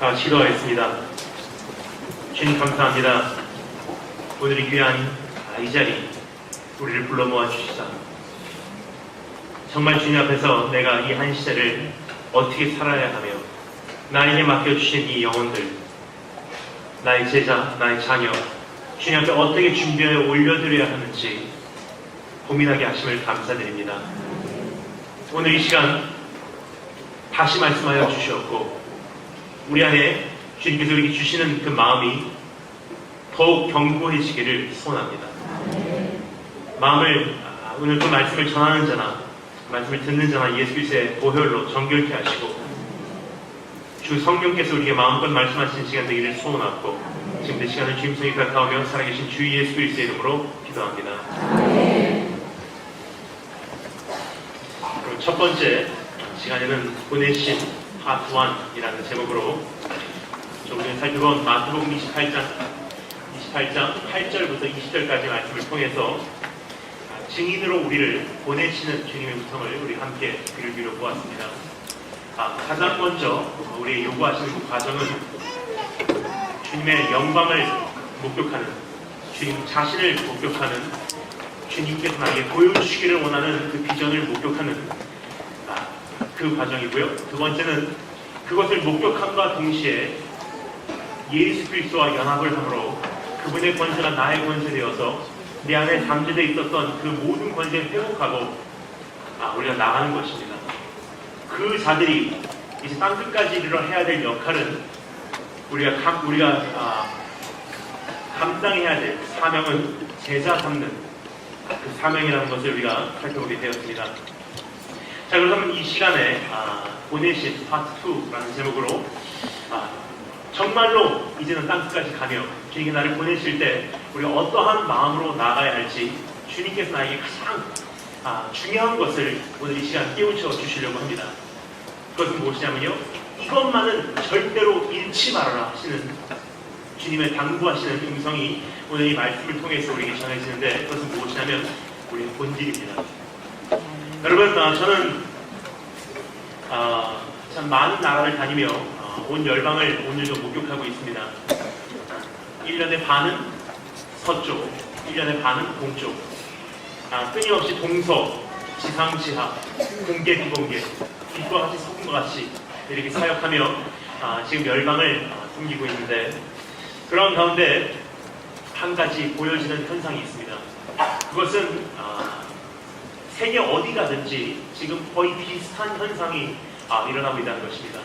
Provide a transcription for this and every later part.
기도하겠습니다. 주님 감사합니다. 오늘 이 귀한 이 자리 우리를 불러 모아 주시사 정말 주님 앞에서 내가 이 한 시대를 어떻게 살아야 하며 나에게 맡겨주신 이 영혼들, 나의 제자, 나의 자녀 주님 앞에 어떻게 준비해 올려드려야 하는지 고민하게 하심을 감사드립니다. 오늘 이 시간 다시 말씀하여 주시었고 우리 안에 주님께서 우리에게 주시는 그 마음이 더욱 견고해지기를 소원합니다. 마음을 오늘 그 말씀을 전하는 자나 말씀을 듣는 자나 예수 그리스도의 보혈로 정결케 하시고 주 성령께서 우리에게 마음껏 말씀하시는 시간 되기를 소원하고 지금 이 시간을 주님 손이 가까우며 살아계신 주 예수 그리스도의 이름으로 기도합니다. 그럼 첫 번째 시간에는 보내신 파트 1이라는 제목으로 좀 전에 살펴본 마태복음 28장 8절부터 20절까지 말씀을 통해서 증인으로 우리를 보내시는 주님의 음성을 우리 함께 귀를 기울여 보았습니다. 가장 먼저 우리 요구하시는 그 과정은 주님의 영광을 목격하는, 주님 자신을 목격하는, 주님께서 나에게 보여주시기를 원하는 그 비전을 목격하는 그 과정이고요. 두 번째는 그것을 목격함과 동시에 예수 그리스도와 연합을 함으로 그분의 권세가 나의 권세되어서 내 안에 잠재되어 있었던 그 모든 권세를 회복하고 우리가 나가는 것입니다. 그 자들이 이제 땅끝까지 이르러 해야 될 역할은 우리가 감당해야 될 사명은 제자 삼는 그 사명이라는 것을 우리가 살펴보게 되었습니다. 자, 그러면 이 시간에 보내신 파트 2라는 제목으로 정말로 이제는 땅끝까지 가며 주님이 나를 보내실 때 우리가 어떠한 마음으로 나아가야 할지 주님께서 나에게 가장 중요한 것을 오늘 이 시간 깨우쳐 주시려고 합니다. 그것은 무엇이냐면요, 이것만은 절대로 잃지 말아라 하시는 주님의 당부하시는 음성이 오늘 이 말씀을 통해서 우리에게 전해지는데, 그것은 무엇이냐면 우리의 본질입니다. 여러분, 저는 참 많은 나라를 다니며 온 열방을 오늘도 목격하고 있습니다. 1년의 반은 서쪽, 1년의 반은 동쪽, 끊임없이 동서, 지상, 지하, 공개, 비공개, 빛과 같이 소금과 같이 이렇게 사역하며 지금 열방을 섬기고 있는데, 그런 가운데 한 가지 보여지는 현상이 있습니다. 그것은 세계 어디 가든지 지금 거의 비슷한 현상이 일어나고 있다는 것입니다.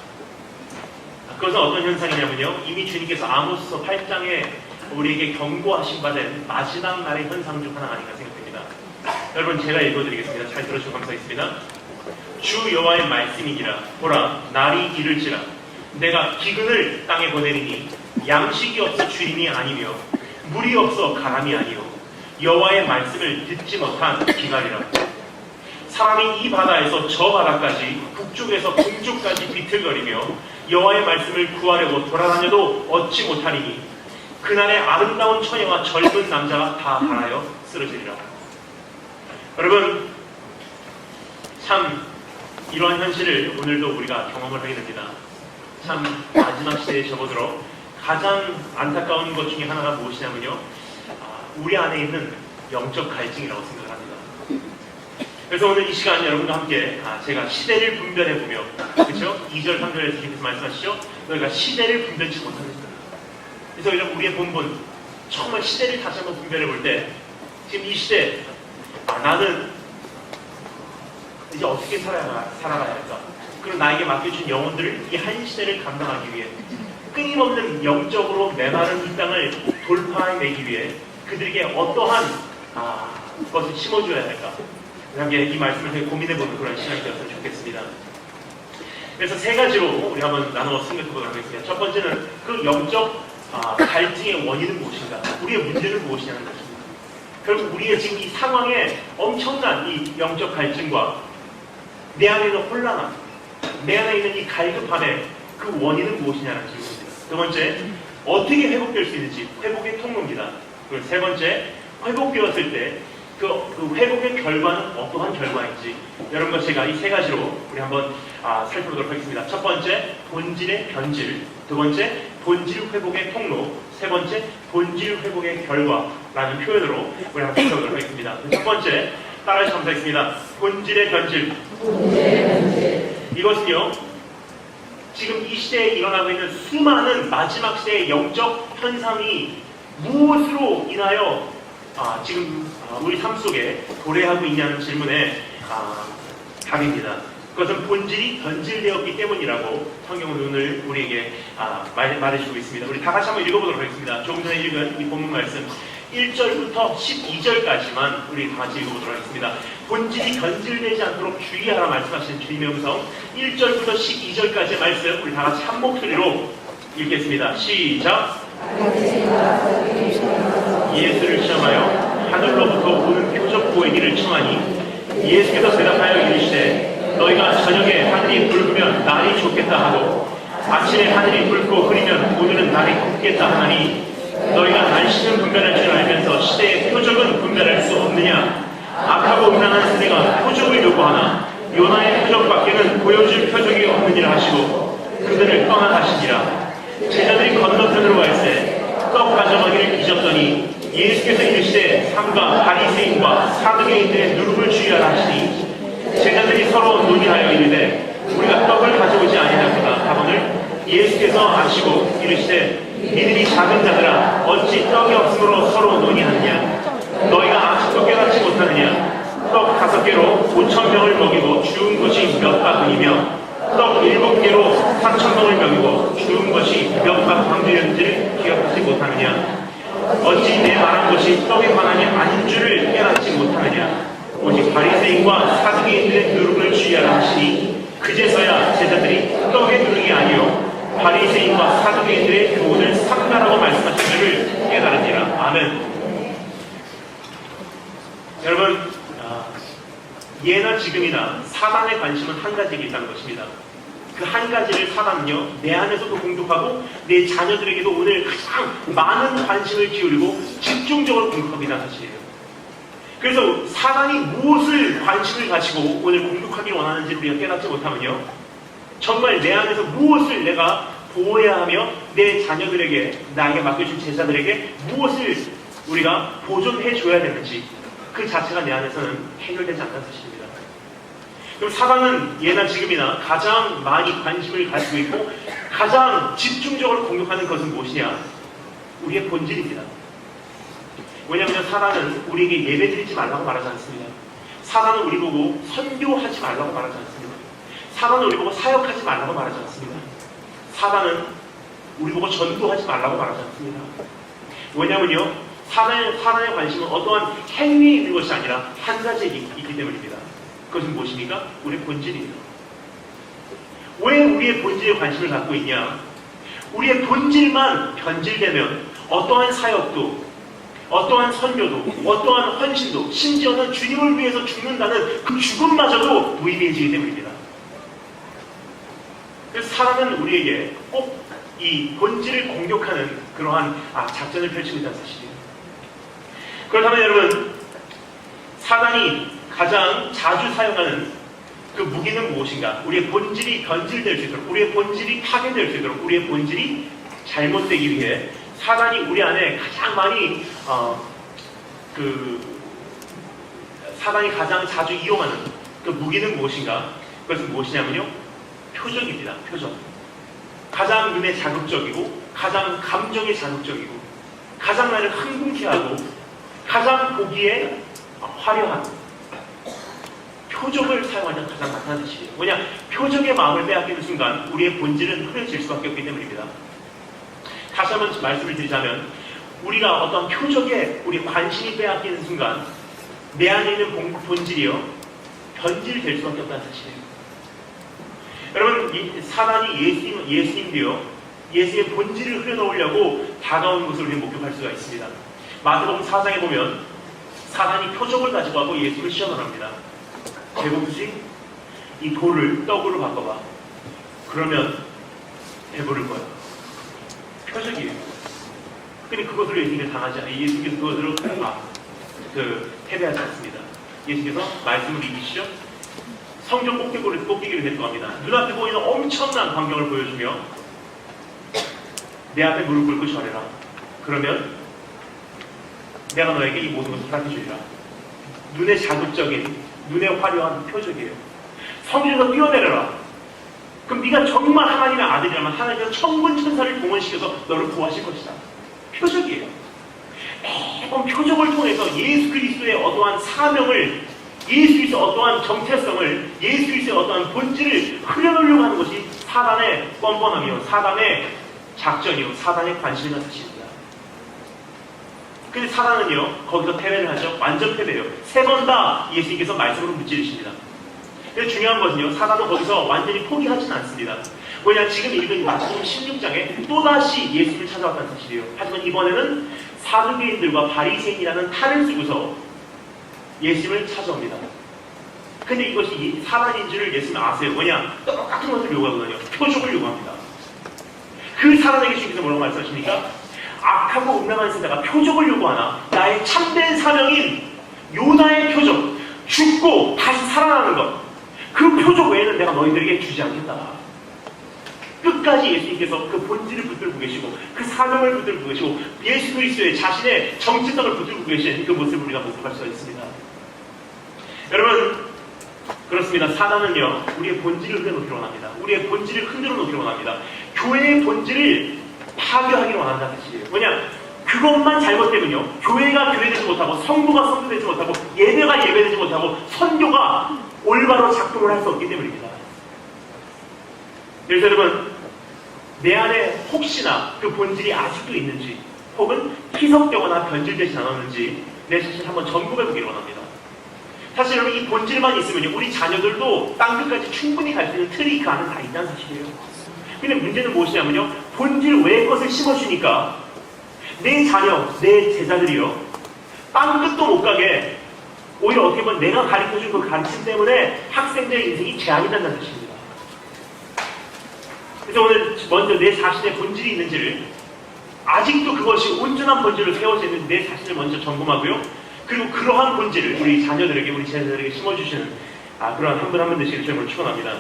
그것은 어떤 현상이냐면요, 이미 주님께서 아모스서 8장에 우리에게 경고하신 바 된 마지막 날의 현상 중 하나가 아닌가 생각됩니다. 여러분, 제가 읽어드리겠습니다. 잘 들어주시고 감사하겠습니다. 주 여호와의 말씀이니라. 보라, 날이 이를지라. 내가 기근을 땅에 보내리니 양식이 없어 주림이 아니며 물이 없어 가람이 아니요 여호와의 말씀을 듣지 못한 기갈이라. 사람이 이 바다에서 저 바다까지, 북쪽에서 동쪽까지 비틀거리며 여호와의 말씀을 구하려고 돌아다녀도 얻지 못하리니 그날의 아름다운 처녀와 젊은 남자가 다 달아여 쓰러지리라. 여러분, 참 이러한 현실을 오늘도 우리가 경험을 하게 됩니다. 참 마지막 시대에 접어들어 가장 안타까운 것 중에 하나가 무엇이냐면요, 우리 안에 있는 영적 갈증이라고 생각을 합니다. 그래서 오늘 이 시간 여러분과 함께 제가 시대를 분별해보며, 그렇죠? 2절 3절에서 주님께서 말씀하시죠. 너희가 시대를 분별치 못하겠다. 그래서 여러분, 우리의 본분, 정말 시대를 다시 한번 분별해볼 때 지금 이 시대, 나는 이제 어떻게 살아가야 할까? 그리고 나에게 맡겨준 영혼들을 이 한 시대를 감당하기 위해 끊임없는 영적으로 메마른 이 땅을 돌파해내기 위해 그들에게 어떠한 것을 심어줘야 할까? 함께 이 말씀을 되게 고민해보는 그런 시간이 되었으면 좋겠습니다. 그래서 세 가지로 우리 한번 나눠 생각해보도록 하겠습니다. 첫 번째는 그 영적 갈증의 원인은 무엇인가? 우리의 문제는 무엇이냐는 것입니다. 결국 우리의 지금 이 상황에 엄청난 이 영적 갈증과 내 안에 있는 혼란함, 내 안에 있는 이 갈급함의 그 원인은 무엇이냐는 질문입니다. 두 번째, 어떻게 회복될 수 있는지, 회복의 통로입니다. 그리고 세 번째, 회복되었을 때 그 회복의 결과는 어떠한 결과인지 여러분과 제가 이 세 가지로 우리 한번 살펴보도록 하겠습니다. 첫 번째, 본질의 변질. 두 번째, 본질 회복의 통로. 세 번째, 본질 회복의 결과라는 표현으로 우리 한번 살펴보도록 하겠습니다. 첫 번째, 따라해서 감사하겠습니다. 본질의 변질. 이것은요, 지금 이 시대에 일어나고 있는 수많은 마지막 시대의 영적 현상이 무엇으로 인하여 지금 우리 삶 속에 도래하고 있냐는 질문에 답입니다. 그것은 본질이 변질되었기 때문이라고 성경은 오늘 우리에게 말해주고 있습니다. 우리 다 같이 한번 읽어보도록 하겠습니다. 조금 전에 읽은 이 본문 말씀 1절부터 12절까지만 우리 다 같이 읽어보도록 하겠습니다. 본질이 변질되지 않도록 주의하라 말씀하시는 주님의 음성 1절부터 12절까지의 말씀 우리 다 같이 한 목소리로 읽겠습니다. 시작! 예수를 시험하여 하늘로부터 오는 표적 보이기를 청하니 예수께서 대답하여 이르시되 너희가 저녁에 하늘이 붉으면 날이 좋겠다 하고 아침에 하늘이 붉고 흐리면 오늘은 날이 곱겠다 하나니 너희가 날씨는 분별할 줄 알면서 시대의 표적은 분별할 수 없느냐. 악하고 음란한 세대가 표적을 요구하나 요나의 표적밖에는 보여줄 표적이 없느니라 하시고 그들을 떠나가시니라. 제자들이 건너편으로 갈새 떡 가져가기를 잊었더니 예수께서 이르시되 삼가 바리새인과 사두개인들의 누룩을 주의하라 하시니 제자들이 서로 논의하여 이르되 우리가 떡을 가져오지 아니하였구나 하거늘 예수께서 아시고 이르시되 이들이 작은 자들아 어찌 떡이 없으므로 서로 논의하느냐. 너희가 아직도 깨닫지 못하느냐. 떡 5개로 5,000명을 먹이고 주운 것이 몇 바구니며 떡 7개로 4,000명을 먹이고 주운 것이 몇 바구니인지를 기억하지 못하느냐. 어찌 내 말한 것이 떡에 관한이 아닌 줄을 깨닫지 못하느냐. 오직 바리새인과 사두개인들의 누룩을 주의하라 하시니 그제서야 제자들이 떡의 누룩이 아니요 바리새인과 사두개인들의 교훈을 삼가라고 말씀하신 줄을 깨달으니라. 아멘. 여러분, 예나 지금이나 사단의 관심은 한 가지에 있다는 것입니다. 그 한 가지를 사단은요, 내 안에서도 공격하고 내 자녀들에게도 오늘 가장 많은 관심을 기울이고 집중적으로 공격하고 있다는 사실이에요. 그래서 사단이 무엇을 관심을 가지고 오늘 공격하기를 원하는지 우리가 깨닫지 못하면요, 정말 내 안에서 무엇을 내가 보호해야 하며 내 자녀들에게, 나에게 맡겨준 제자들에게 무엇을 우리가 보존해 줘야 되는지 그 자체가 내 안에서는 해결되지 않는 사실입니다. 그럼 사단은 예나 지금이나 가장 많이 관심을 가지고 있고 가장 집중적으로 공격하는 것은 무엇이냐? 우리의 본질입니다. 왜냐하면 사단은 우리에게 예배드리지 말라고 말하지 않습니다. 사단은 우리 보고 선교하지 말라고 말하지 않습니다. 사단은 우리 보고 사역하지 말라고 말하지 않습니다. 사단은 우리 보고 전도하지 말라고 말하지 않습니다. 왜냐하면요, 사단의 관심은 어떠한 행위에 있는 것이 아니라 한 가지에 있기 때문입니다. 그것은 무엇입니까? 우리의 본질입니다. 왜 우리의 본질에 관심을 갖고 있냐? 우리의 본질만 변질되면 어떠한 사역도, 어떠한 선교도, 어떠한 헌신도, 심지어는 주님을 위해서 죽는다는 그 죽음마저도 무의미해지기 때문입니다. 그래서 사람은 우리에게 꼭 이 본질을 공격하는 그러한 작전을 펼치고 있다는 사실이에요. 그렇다면 여러분, 사단이 가장 자주 사용하는 그 무기는 무엇인가? 우리의 본질이 변질될 수 있도록, 우리의 본질이 파괴될 수 있도록, 우리의 본질이 잘못되기 위해 사단이 우리 안에 가장 많이 사단이 가장 자주 이용하는 그 무기는 무엇인가? 그것은 무엇이냐면요, 표적입니다. 표적. 가장 눈에 자극적이고 가장 감정에 자극적이고 가장 나를 흥분케 하고 가장 보기에 화려한 표적을 사용하자 가장 나타나는 것이에요. 뭐냐? 표적의 마음을 빼앗기는 순간 우리의 본질은 흐려질 수밖에 없기 때문입니다. 다시 한번 말씀을 드리자면, 우리가 어떤 표적에 우리 관심이 빼앗기는 순간 내 안에 있는 본질이요, 변질될 수밖에 없다는 사실이에요. 여러분, 사단이 예수님도요, 예수의 본질을 흘려놓으려고 다가오는 것을 우리는 목격할 수가 있습니다. 마태복음 4장에 보면 사단이 표적을 가지고 와서 예수를 시험을 합니다. 배고프지? 이 돌을 떡으로 바꿔봐. 그러면 배부를 거야. 표적이에요. 근데 그것을 예수님께 당하지 않아요. 예수님께서 그것으로 패배하지 않습니다. 예수께서 말씀을 이기시죠. 성전 꼭대기를 대통합니다. 눈앞에 보이는 엄청난 광경을 보여주며 내 앞에 무릎 꿇고 절해라. 그러면 내가 너에게 이 모든 것을 허락해 주리라. 눈에 자극적인, 눈에 화려한 표적이에요. 성전에서 뛰어내려라. 그럼 네가 정말 하나님의 아들이라면 하나님께서 천군천사를 동원시켜서 너를 구하실 것이다. 표적이에요. 매번 표적을 통해서 예수 그리스도의 어떠한 사명을, 예수 그리스도의 어떠한 정체성을, 예수 그리스도의 어떠한 본질을 흐려놓으려고 하는 것이 사단의 뻔뻔함이요, 사단의 작전이요, 사단의 관심이라는 뜻입니다. 근데 사단은요, 거기서 패배를 하죠. 완전 패배예요. 3번 다 예수님께서 말씀으로 무찌르십니다. 근데 중요한 것은요, 사단은 거기서 완전히 포기하지는 않습니다. 왜냐, 지금 읽은 마태복음 16장에 또다시 예수를 찾아왔다는 사실이에요. 하지만 이번에는 사두개인들과 바리새인이라는 탈을 쓰고서 예수님을 찾아옵니다. 근데 이것이 사단인 줄을 예수님은 아세요. 왜냐, 똑같은 것을 요구하거든요. 표적을 요구합니다. 그 사단에게 주님께서 뭐라고 말씀하십니까? 악하고 음란한 세대가 표적을 요구하나 나의 참된 사명인 요나의 표적, 죽고 다시 살아나는 것, 그 표적 외에는 내가 너희들에게 주지 않겠다. 끝까지 예수님께서 그 본질을 붙들고 계시고 그 사명을 붙들고 계시고 예수 그리스도의 자신의 정체성을 붙들고 계신 그 모습을 우리가 목격할 수가 있습니다. 여러분, 그렇습니다. 사단은요, 우리의 본질을 흔들어놓기를 원합니다. 우리의 본질을 흔들어놓기를 원합니다. 교회의 본질을 파괴하기를 원한다는 뜻이에요. 뭐냐, 그것만 잘못되면요, 교회가 교회되지 못하고 성도가 성도되지 못하고 예배가 예배되지 못하고 선교가 올바로 작동을 할 수 없기 때문입니다. 그래서 여러분, 내 안에 혹시나 그 본질이 아직도 있는지 혹은 희석되거나 변질되지 않았는지 내 자신을 한번 점검해 보기를 원합니다. 사실 여러분, 이 본질만 있으면요, 우리 자녀들도 땅끝까지 충분히 갈 수 있는 틀이 그 안에 다 있다는 사실이에요. 근데 문제는 무엇이냐면요, 본질 외의 것을 심어주니까 내 자녀, 내 제자들이요, 땅끝도 못 가게 오히려 어떻게 보면 내가 가르쳐준 그 가르침 때문에 학생들의 인생이 제한이 된다는 뜻입니다. 그래서 오늘 먼저 내 자신의 본질이 있는지를, 아직도 그것이 온전한 본질로 세워져 있는지 내 자신을 먼저 점검하고요, 그리고 그러한 본질을 우리 자녀들에게, 우리 제자들에게 심어주시는 그러한 한 분 한 분 되시길 주님으로 축원합니다.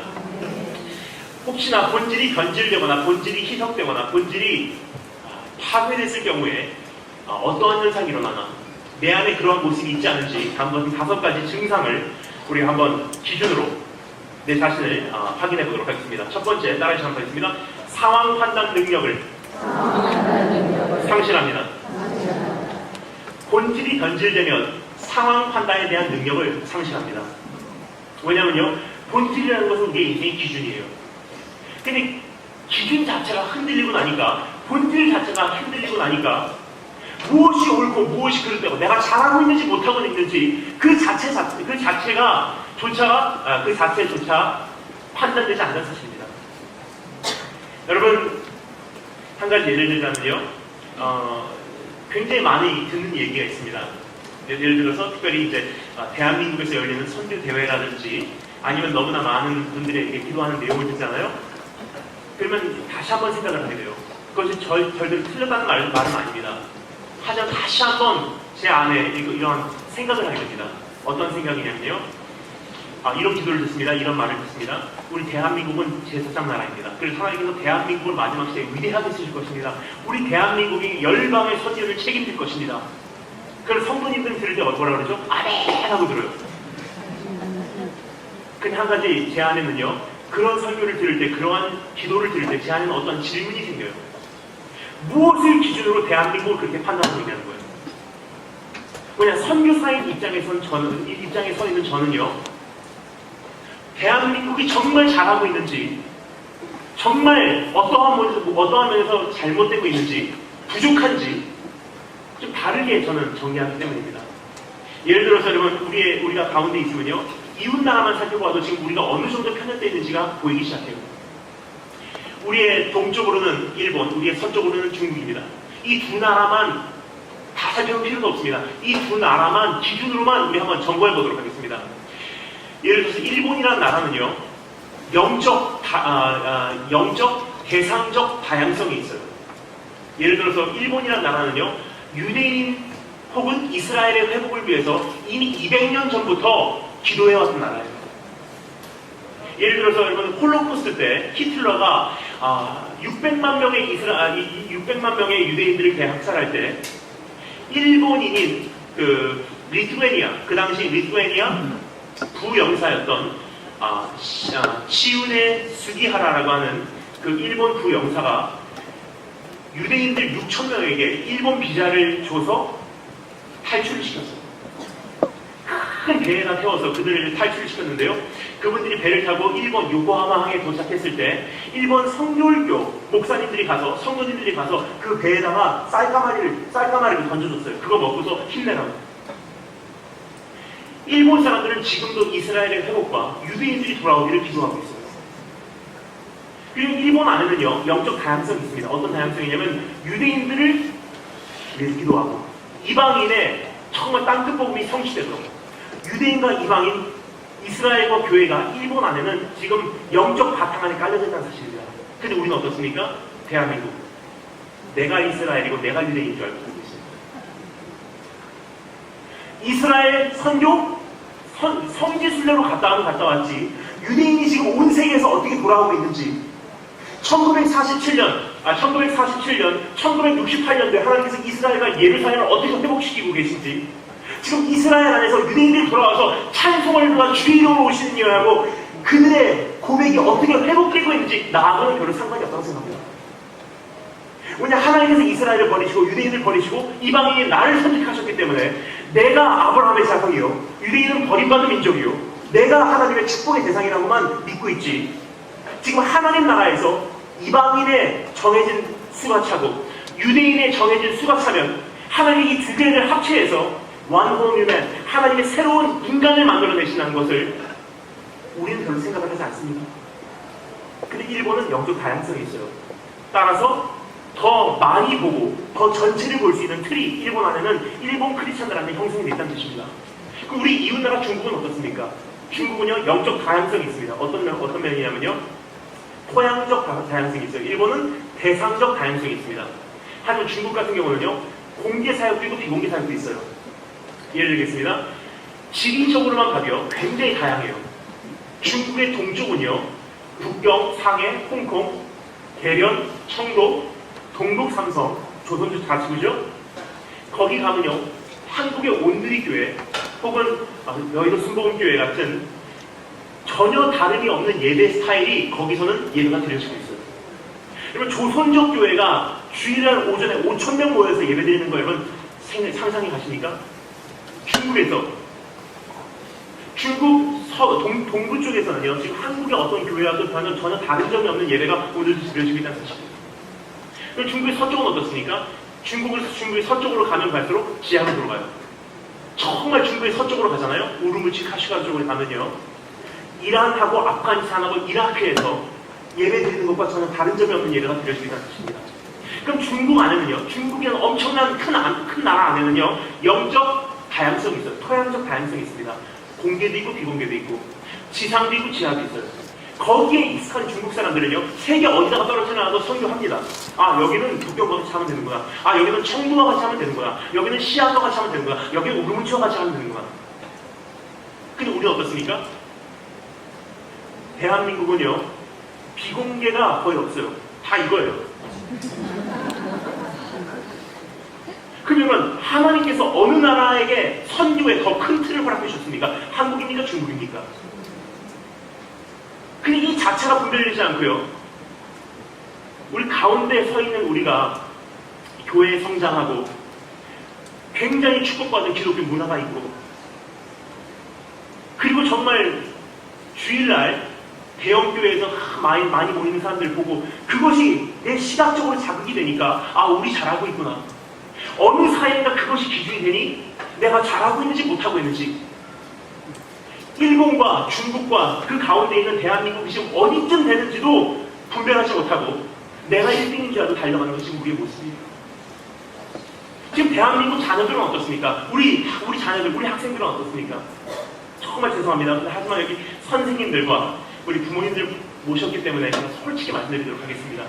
혹시나 본질이 변질되거나 본질이 희석되거나 본질이 파괴됐을 경우에 어떠한 현상이 일어나나, 내 안에 그러한 모습이 있지 않은지 한번 5가지 증상을 우리 한번 기준으로 내 자신을 확인해 보도록 하겠습니다. 첫 번째, 따라해서 한번 하겠습니다. 상황 판단 능력을 상실합니다. 본질이 변질되면 상황 판단에 대한 능력을 상실합니다. 왜냐면요, 본질이라는 것은 우리의 인생의 기준이에요. 근데 기준 자체가 흔들리고 나니까, 본질 자체가 흔들리고 나니까 무엇이 옳고 무엇이 그릇되고 내가 잘하고 있는지 못하고 있는지 그 자체조차 판단되지 않는 사실입니다. 여러분, 한 가지 예를 들자면요, 굉장히 많이 듣는 얘기가 있습니다. 예를 들어서 특별히 이제 대한민국에서 열리는 선교 대회라든지 아니면 너무나 많은 분들이 이렇게 기도하는 내용을 듣잖아요. 그러면 다시 한번 생각을 하게 돼요. 그것이 절대로 틀렸다는 말은 아닙니다. 하지만 다시 한번 제 안에 이런 생각을 하게 됩니다. 어떤 생각이냐면요, 이런 기도를 듣습니다. 이런 말을 듣습니다. 우리 대한민국은 제사장 나라입니다. 그래서 하나님께서 대한민국을 마지막 시대에 위대하게 쓰실 것입니다. 우리 대한민국이 열방의 서지를 책임질 것입니다. 그래서 성도님들 들을 때 뭐라 그러죠? 아멘 하고 들어요. 근데 한 가지 제 안에는요, 그런 설교를 들을 때, 그러한 기도를 들을 때 제 안에는 어떤 질문이 생겨요. 무엇을 기준으로 대한민국을 그렇게 판단하고 있냐는 거예요. 왜냐, 선교사인 입장에 서 있는 저는요, 대한민국이 정말 잘하고 있는지, 정말 어떠한 면에서 잘못되고 있는지, 부족한지 좀 다르게 저는 정리하기 때문입니다. 예를 들어서 여러분, 우리가 가운데 있으면요, 이웃 나라만 살펴봐도 지금 우리가 어느 정도 편협되어 있는지가 보이기 시작해요. 우리의 동쪽으로는 일본, 우리의 서쪽으로는 중국입니다. 이 두 나라만 다 살펴볼 필요도 없습니다. 이 두 나라만 기준으로만 우리 한번 점검해 보도록 하겠습니다. 예를 들어서 일본이라는 나라는요, 영적, 대상적 다양성이 있어요. 예를 들어서 일본이라는 나라는요, 유대인 혹은 이스라엘의 회복을 위해서 이미 200년 전부터 기도해왔던 나라예요. 예를 들어서 여러분 홀로코스트 때 히틀러가 600만 명의 유대인들을 대학살할 때 일본인인 그 리투애니아, 그 당시 리투애니아 부영사였던 시우네 수기하라라고 하는 그 일본 부영사가 유대인들 6,000명에게 일본 비자를 줘서 탈출을 시켰어요. 큰 배에다 태워서 그들을 탈출시켰는데요. 그분들이 배를 타고 일본 요코하마항에 도착했을 때 일본 성교울교 목사님들이 가서 성도님들이 가서 그 배에다가 쌀가마리를 던져줬어요. 그거 먹고서 힘내라고. 일본 사람들은 지금도 이스라엘의 회복과 유대인들이 돌아오기를 기도하고 있어요. 그리고 일본 안에는요 영적 다양성이 있습니다. 어떤 다양성이냐면 유대인들을 위해서 기도하고 이방인의 정말 땅끝 복음이 성취되도록 유대인과 이방인, 이스라엘과 교회가 일본 안에는 지금 영적 바탕 안에 깔려져 있다는 사실입니다. 근데 우리는 어떻습니까? 대한민국. 내가 이스라엘이고 내가 유대인인 줄 알고 살고 있습니다. 이스라엘 선교, 성지순례로 갔다 왔지 유대인이 지금 온 세계에서 어떻게 돌아오고 있는지 1947년, 1968년도에 하나님께서 이스라엘과 예루살렘을 어떻게 회복시키고 계신지 지금 이스라엘 안에서 유대인들이 돌아와서 찬송을 불러 주의 이름으로 오시는 이유하고 그들의 고백이 어떻게 회복되고 있는지 나하고는 별로 상관이 없다고 생각합니다. 왜냐하면 하나님께서 이스라엘을 버리시고 유대인을 버리시고 이방인이 나를 선택하셨기 때문에 내가 아브라함의 자손이요 유대인은 버림받은 민족이요 내가 하나님의 축복의 대상이라고만 믿고 있지 지금 하나님 나라에서 이방인의 정해진 수가 차고 유대인의 정해진 수가 차면 하나님이 이 두 개를 합체해서 One whole new man, 하나님의 새로운 인간을 만들어내신다는 것을 우리는 별로 생각을 하지 않습니다. 근데 일본은 영적 다양성이 있어요. 따라서 더 많이 보고 더 전체를 볼 수 있는 틀이 일본 안에는 일본 크리스천들 안에 형성이 됐다는 뜻입니다. 그럼 우리 이웃나라 중국은 어떻습니까? 중국은요 영적 다양성이 있습니다. 어떤 면이냐면요 토양적 다양성이 있어요. 일본은 대상적 다양성이 있습니다. 하지만 중국 같은 경우는요 공개 사역도 있고 비공개 사역도 있어요. 예를 들겠습니다. 지리적으로만 봐도요 굉장히 다양해요. 중국의 동쪽은요 북경, 상해, 홍콩, 계련, 청도, 동북 삼성, 조선주 다치구죠. 거기 가면요 한국의 온누리 교회 혹은 여의도 순복음교회 같은 전혀 다름이 없는 예배 스타일이 거기서는 예배가 드려지고 있어요. 여러분 조선족 교회가 주일날 오전에 5,000명 모여서 예배 드리는 거 여러분 상상이 가십니까? 중국에서 중국 동부 쪽에서는요 지금 한국의 어떤 교회와도 전혀 다른 점이 없는 예배가 오늘도 드려지고 있다는 사실입니다. 그럼 중국의 서쪽은 어떻습니까? 중국의 서쪽으로 가면 갈수록 지하로 들어가요. 정말 중국의 서쪽으로 가잖아요. 우르무치 카슈가 쪽으로 가면요 이란하고 아프가니스탄하고 이라크에서 예배 드리는 것과 전혀 다른 점이 없는 예배가 드려지고 있다는 뜻입니다. 그럼 중국 안에는요 중국의 엄청난 큰 나라 안에는요 영적 다양성이 있어요. 토양적 다양성이 있습니다. 공개도 있고 비공개도 있고 지상도 있고 지하도 있어요. 거기에 익숙한 중국 사람들은요 세계 어디다가 떨어져 나가도 선교합니다. 여기는 도쿄와 같이 하면 되는구나. 여기는 청도와 같이 하면 되는구나. 여기는 시아와 같이 하면 되는구나. 여기는 우르무치와 같이 하면 되는구나. 근데 우리는 어떻습니까? 대한민국은요 비공개가 거의 없어요. 다 이거예요. 그러면 하나님께서 어느 나라에게 선교에 더 큰 틀을 허락해 주셨습니까? 한국입니까? 중국입니까? 근데 이 자체가 분별되지 않고요. 우리 가운데 서 있는 우리가 교회에 성장하고 굉장히 축복받은 기독교 문화가 있고 그리고 정말 주일날 대형교회에서 많이 모이는 사람들 보고 그것이 내 시각적으로 자극이 되니까 우리 잘하고 있구나. 어느 사회인가 그것이 기준이 되니 내가 잘하고 있는지 못하고 있는지 일본과 중국과 그 가운데 있는 대한민국이 지금 어디쯤 되는지도 분별하지 못하고 내가 1등인 줄 알고 달려가는 것이 우리의 모습이에요. 지금 대한민국 자녀들은 어떻습니까? 우리 자녀들, 우리 학생들은 어떻습니까? 정말 죄송합니다. 하지만 여기 선생님들과 우리 부모님들 모셨기 때문에 제가 솔직히 말씀드리도록 하겠습니다.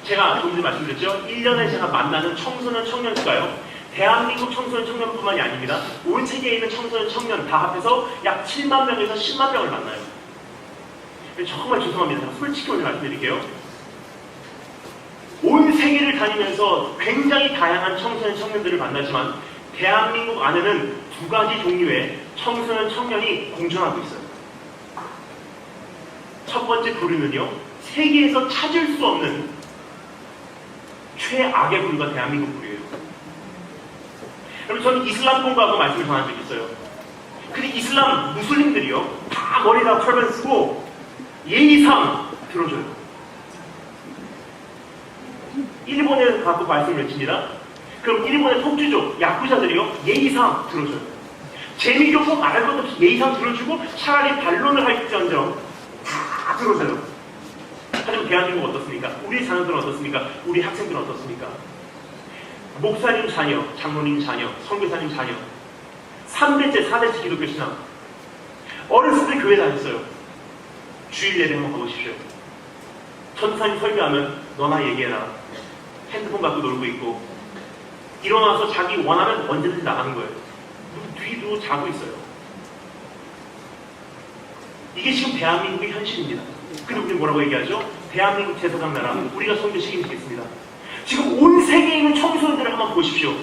제가 조금 전에 말씀드렸죠? 1년에 제가 만나는 청소년, 청년 수가요. 대한민국 청소년 청년뿐만이 아닙니다. 온 세계에 있는 청소년 청년 다 합해서 약 7만 명에서 10만 명을 만나요. 정말 죄송합니다. 제가 솔직히 오늘 말씀드릴게요. 온 세계를 다니면서 굉장히 다양한 청소년 청년들을 만나지만 대한민국 안에는 두 가지 종류의 청소년 청년이 공존하고 있어요. 첫 번째 부류는요, 세계에서 찾을 수 없는 최악의 부류가 대한민국 부류예요. 여러분, 저는 이슬람 공부하고 말씀을 전한 적이 있어요. 근데 이슬람 무슬림들이요, 다 머리에다 털만 쓰고 예의상 들어줘요. 일본에 가고 말씀을 해줍니다. 그럼 일본의 통주족, 야쿠자들이요, 예의상 들어줘요. 재미교포 말할 것도 없이 예의상 들어주고 차라리 반론을 할지언정 다 들어줘요. 하지만 대한민국 어떻습니까? 우리 자녀들은 어떻습니까? 우리 학생들은 어떻습니까? 목사님 자녀, 장로님 자녀, 선교사님 자녀, 3대째, 4대째 기독교 신앙. 어렸을 때 교회 다녔어요. 주일 예배 한번 가보십시오. 전사님 설교하면 너나 얘기해라. 핸드폰 갖고 놀고 있고, 일어나서 자기 원하면 언제든지 나가는 거예요. 뒤도 자고 있어요. 이게 지금 대한민국의 현실입니다. 그리고 우리 뭐라고 얘기하죠? 대한민국 제사장 나라, 우리가 선교 책임지겠습니다. 지금 온 세계에 있는 청소년들을 한번 보십시오.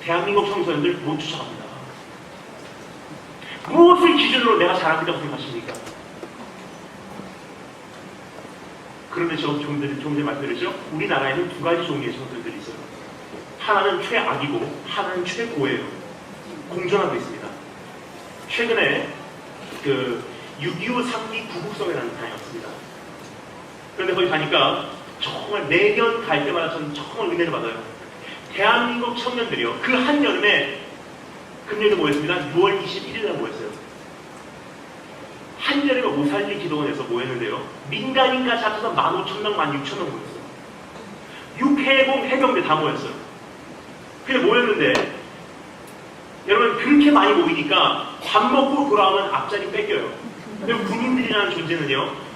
대한민국 청소년들 못 쫓아갑니다. 무엇을 기준으로 내가 잘하고 있다고 생각하십니까? 그런데 제가 좀 전에 말씀드렸죠? 우리나라에는 두 가지 종류의 청소년들이 있어요. 하나는 최악이고 하나는 최고예요. 공존하고 있습니다. 최근에 6.25 3기 구국성회라는 다녀왔습니다. 그런데 거기 가니까 정말 매년 갈 때마다 저는 정말 은혜를 받아요. 대한민국 청년들이요, 그 한여름에 금년에 모였습니다. 6월 21일에 모였어요. 한여름에 오살리 기도원에서 모였는데요, 민간인까지 합쳐서 15,000명, 16,000명 모였어요. 육해공 해병대 다 모였어요. 근데 모였는데 여러분, 그렇게 많이 모이니까 밥 먹고 돌아오면 앞자리 뺏겨요. 그리고 군인들이라는 존재는요,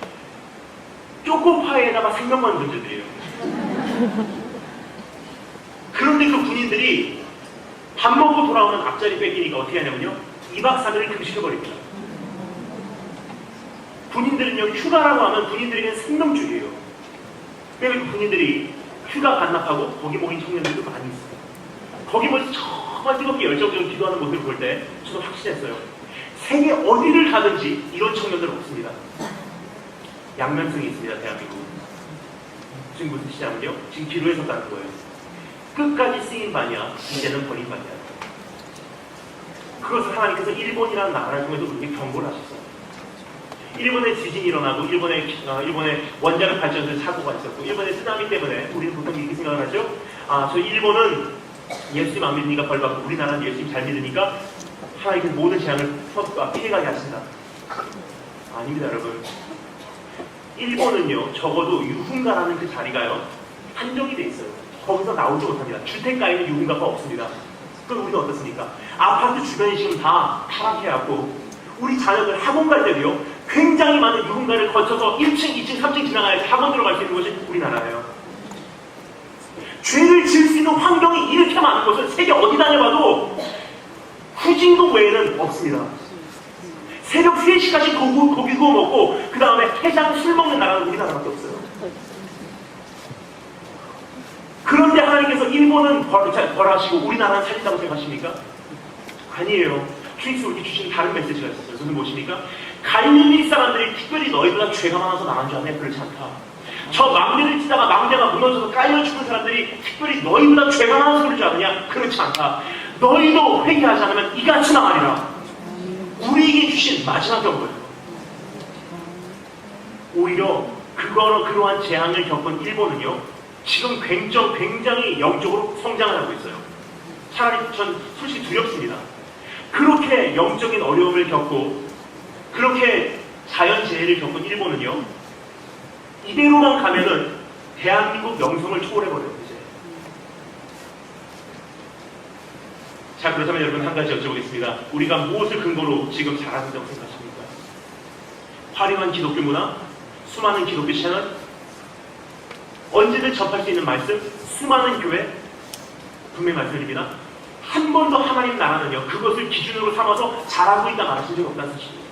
초코파이에다가 생명 거는 존재들이에요. 그런데 그 군인들이 밥 먹고 돌아오면 앞자리 뺏기니까 어떻게 하냐면요, 2박 3일을 금식해버립니다. 군인들은요, 휴가라고 하면 군인들에게는 생명줄이에요. 그래서 그 군인들이 휴가 반납하고 거기 모인 청년들도 많이 있어요. 거기 모여서 정말 뜨겁게 열정적으로 기도하는 모습을 볼 때 저도 확신했어요. 세계 어디를 가든지 이런 청년들은 없습니다. 양면성이 있습니다. 대한민국. 지금 무슨 시장은요? 지금 기로에 섰다는 거예요. 끝까지 쓰인 바냐, 이제는 버린 바냐. 그것을 하나님께서 일본이라는 나라를 통해서 우리에게 경고를 하셨어요. 일본에 지진이 일어나고 일본의 원자력 발전소에 사고가 있었고 일본의 쓰나미 때문에 우리는 보통 이렇게 생각을 하죠. 저 일본은 예수님 안 믿으니까 벌 받고 우리나라는 예수님 잘 믿으니까 하나님께서 모든 재앙을 피해가게 하신다. 아닙니다, 여러분. 일본은요, 적어도 유흥가라는 그 자리가요, 한정이 돼 있어요. 거기서 나오지 못합니다. 주택가에는 유흥가가 없습니다. 그럼 우리는 어떻습니까? 아파트 주변이 지금 다 타락해갖고 우리 자녀들 학원 갈 때도요, 굉장히 많은 유흥가를 거쳐서 1층, 2층, 3층 지나가야지 학원 들어갈 수 있는 곳이 우리나라예요. 죄를 지을 수 있는 환경이 이렇게 많은 곳은 세계 어디 다녀봐도 후진국 외에는 없습니다. 새벽 3시까지 고기 구워 먹고 그 다음에 해장 술 먹는 나라는 우리나라밖에 없어요. 그런데 하나님께서 일본은 벌하시고 우리나라는 살린다고 생각하십니까? 아니에요. 주님께서 우리에게 주신 다른 메시지가 있었어요. 그것은 무엇입니까? 갈릴리 사람들이 특별히 너희보다 죄가 많아서 나간 줄 아냐? 그렇지 않다. 저 망대를 치다가 망대가 무너져서 깔려 죽은 사람들이 특별히 너희보다 죄가 많아서 그럴 줄 아느냐? 그렇지 않다. 너희도 회개하지 않으면 이같이 망하리라. 우리에게 주신 마지막 경고예요. 오히려 그러한 재앙을 겪은 일본은요, 지금 굉장히 영적으로 성장을 하고 있어요. 차라리 전 솔직히 두렵습니다. 그렇게 영적인 어려움을 겪고 그렇게 자연재해를 겪은 일본은요, 이대로만 가면은 대한민국 명성을 초월해버려요. 이제. 자, 그렇다면 여러분 한 가지 여쭤보겠습니다. 우리가 무엇을 근거로 지금 잘하는다고 생각하십니까? 화려한 기독교 문화, 수많은 기독교 채널, 언제든 접할 수 있는 말씀, 수많은 교회, 분명히 말씀드립니다. 한 번도 하나님 나라는요, 그것을 기준으로 삼아서 잘하고 있다 말하신 적이 없다는 사실이에요.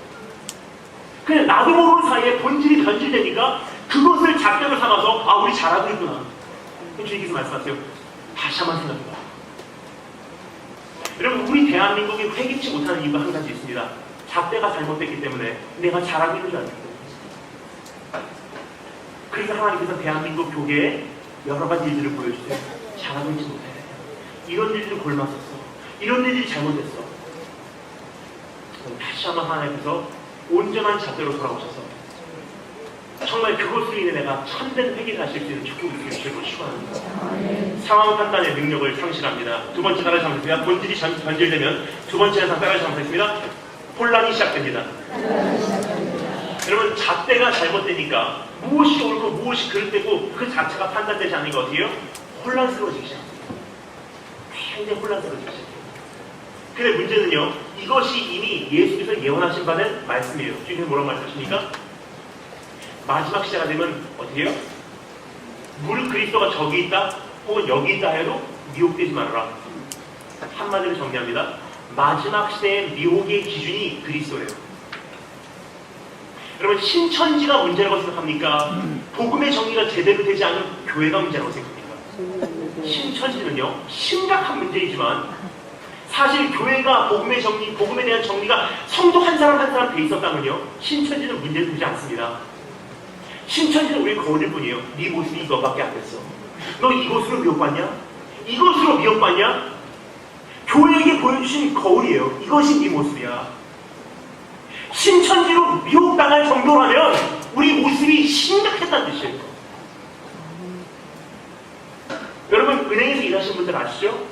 그냥 나도 모르는 사이에 본질이 변질되니까 그것을 잣대로 삼아서 아, 우리 잘하고 있구나. 주님께서 말씀하세요. 다시 한번 생각해봐. 여러분, 우리 대한민국이 회개치 못하는 이유가 한 가지 있습니다. 잣대가 잘못됐기 때문에 내가 잘하고 있는 줄 알기 때문에. 그래서 하나님께서 대한민국 교계에 여러 가지 일들을 보여주세요. 잘하고 있지 못해. 이런 일들이 골맞았어. 이런 일들이 잘못됐어. 다시 한번 하나님께서 온전한 잣대로 돌아오셔서 정말 그것으로 인해 내가 참된 회개를 하실 수 있는 축복을 주시고 축원합니다. 상황 판단의 능력을 상실합니다. 두 번째 따라서 하겠습니다. 본질이 변질되면 두 번째 항상 따라서 하겠습니다. 혼란이 시작됩니다. 여러분, 잣대가 잘못되니까 무엇이 옳고 무엇이 그릇되고 그 자체가 판단되지 않으니까 어떻게 해요? 혼란스러워지기 시작합니다. 굉장히 혼란스러워지기 시작해요. 근데 문제는요, 이것이 이미 예수께서 예언하신 바는 말씀이에요. 주님께서 뭐라고 말씀하십니까? 마지막 시대가 되면 어떻게 해요? 무릇 그리스도가 저기 있다 혹은 여기 있다 해도 미혹되지 말아라. 한마디로 정리합니다. 마지막 시대의 미혹의 기준이 그리스도예요. 여러분, 신천지가 문제라고 생각합니까? 복음의 정리가 제대로 되지 않은 교회가 문제라고 생각합니까? 신천지는요, 심각한 문제이지만 사실 교회가 복음의 정리, 복음에 대한 정리가 성도 한 사람 한 사람 돼 있었다면요, 신천지는 문제를 두지 않습니다. 신천지는 우리 거울일 뿐이에요. 네 모습이 이거밖에 안 됐어. 너 이것으로 미혹받냐? 이것으로 미혹받냐? 교회에게 보여주신 거울이에요. 이것이 네 모습이야. 신천지로 미혹당할 정도라면 우리 모습이 심각했다는 뜻이에요. 여러분, 은행에서 일하시는 분들 아시죠?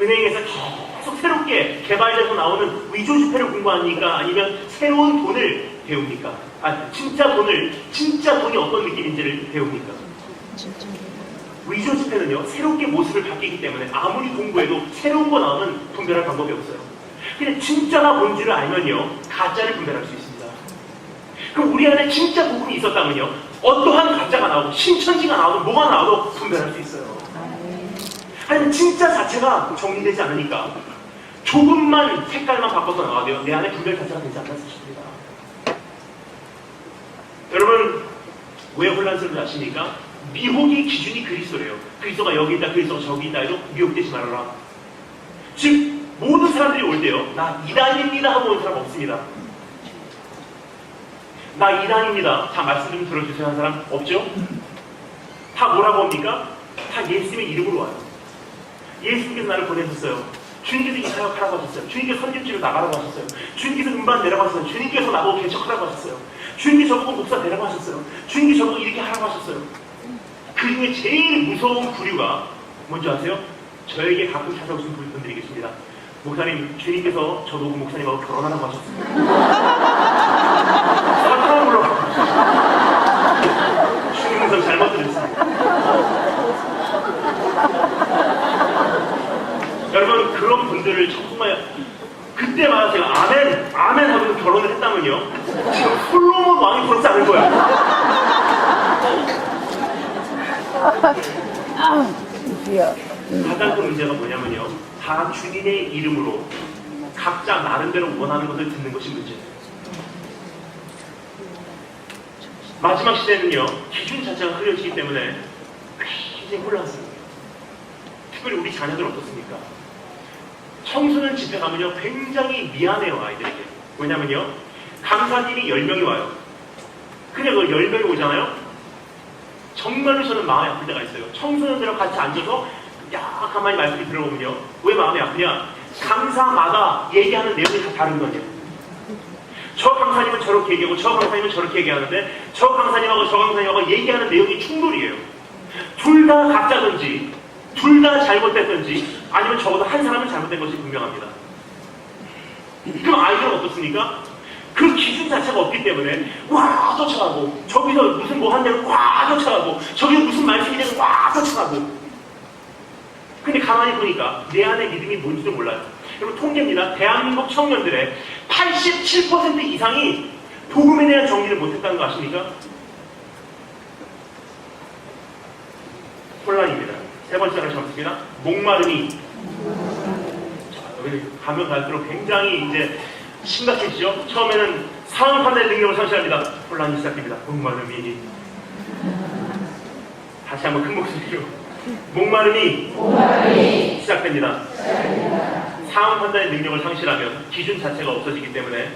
은행에서 계속 새롭게 개발돼서 나오는 위조지폐를 공부하니까 아니면 새로운 돈을 배웁니까? 진짜 돈이 어떤 느낌인지를 배웁니까? 위조지폐는요, 새롭게 모습을 바뀌기 때문에 아무리 공부해도 새로운 거 나오면 분별할 방법이 없어요. 근데 진짜나 본질을 알면요, 가짜를 분별할 수 있습니다. 그럼 우리 안에 진짜 복음이 있었다면요, 어떠한 가짜가 나오고 신천지가 나오든 뭐가 나와도 분별할 수 있어요. 하지만 진짜 자체가 정리되지 않으니까 조금만 색깔만 바꿔서 나와도요, 내 안에 분별 자체가 되지 않는 것입니다. 여러분, 왜 혼란스러운지 아십니까? 미혹의 기준이 그리스도래요. 그리스도가 여기 있다, 그리스도가 저기 있다 해도 미혹되지 말아라. 즉, 모든 사람들이 올 때요, 나 이단입니다 하고 온 사람 없습니다. 나 이단입니다. 자, 말씀 좀 들어주세요 하는 사람 없죠? 다 뭐라고 합니까? 다 예수님의 이름으로 와요. 예수님께서 나를 보내셨어요. 주님께서 이 사역하라고 하셨어요. 주님께서 선집지로 나가라고 하셨어요. 주님께서 음반 내라고 하셨어요. 주님께서 나보고 개척하라고 하셨어요. 주님께서 저보고 목사 되라고 하셨어요. 주님께서 저보고 이렇게 하라고 하셨어요. 그 중에 제일 무서운 부류가 뭔지 아세요? 저에게 가끔 찾아오신 분들이 계십니다. 목사님, 주님께서 저보고 목사님하고 결혼하라고 하셨어요. 사랑으로. 주님 목사 잘못 들었습니다. 여러분, 그런 분들을 정말 그때마다 제가 아멘 하고 결혼을 했다면요, 지금 솔로몬 왕이 부럽지 않을 거예요. 가장 큰 문제가 뭐냐면요, 다 주님의 이름으로 각자 나름대로 원하는 것을 듣는 것이 문제예요. 마지막 시대는요, 기준 자체가 흐려지기 때문에 굉장히 혼란스러워요. 특별히 우리 자녀들 어떻습니까? 청소년 집회 가면요, 굉장히 미안해요, 아이들에게. 왜냐면요, 강사님이 10명이 와요. 근데 그 10명이 오잖아요? 정말로 저는 마음이 아플 때가 있어요. 청소년들하고 같이 앉아서 가만히 말씀이 들어보면요, 왜 마음이 아프냐? 강사마다 얘기하는 내용이 다 다른 거예요. 저 강사님은 저렇게 얘기하고 저 강사님은 저렇게 얘기하는데 저 강사님하고 저 강사님하고 얘기하는 내용이 충돌이에요. 둘 다 가짜든지 둘 다 잘못됐든지 아니면 적어도 한 사람은 잘못된 것이 분명합니다. 그럼 아이들은 어떻습니까? 그 기준 자체가 없기 때문에 와 쫓아가고, 저기서 무슨 뭐 한다고 와 쫓아가고, 저기서 무슨 말씀이 되고 와 쫓아가고. 근데 가만히 보니까 내 안에 믿음이 뭔지도 몰라요. 여러분, 통계입니다. 대한민국 청년들의 87% 이상이 복음에 대한 정리를 못했다는 거 아십니까? 혼란입니다. 세 번째로 잡습니다. 목마름이 가면 갈수록 굉장히 이제 심각해지죠. 처음에는 상황 판단의 능력을 상실합니다. 혼란이 시작됩니다. 목마름이. 다시 한번 큰 목소리로. 목마름이 시작됩니다. 상황 판단의 능력을 상실하면 기준 자체가 없어지기 때문에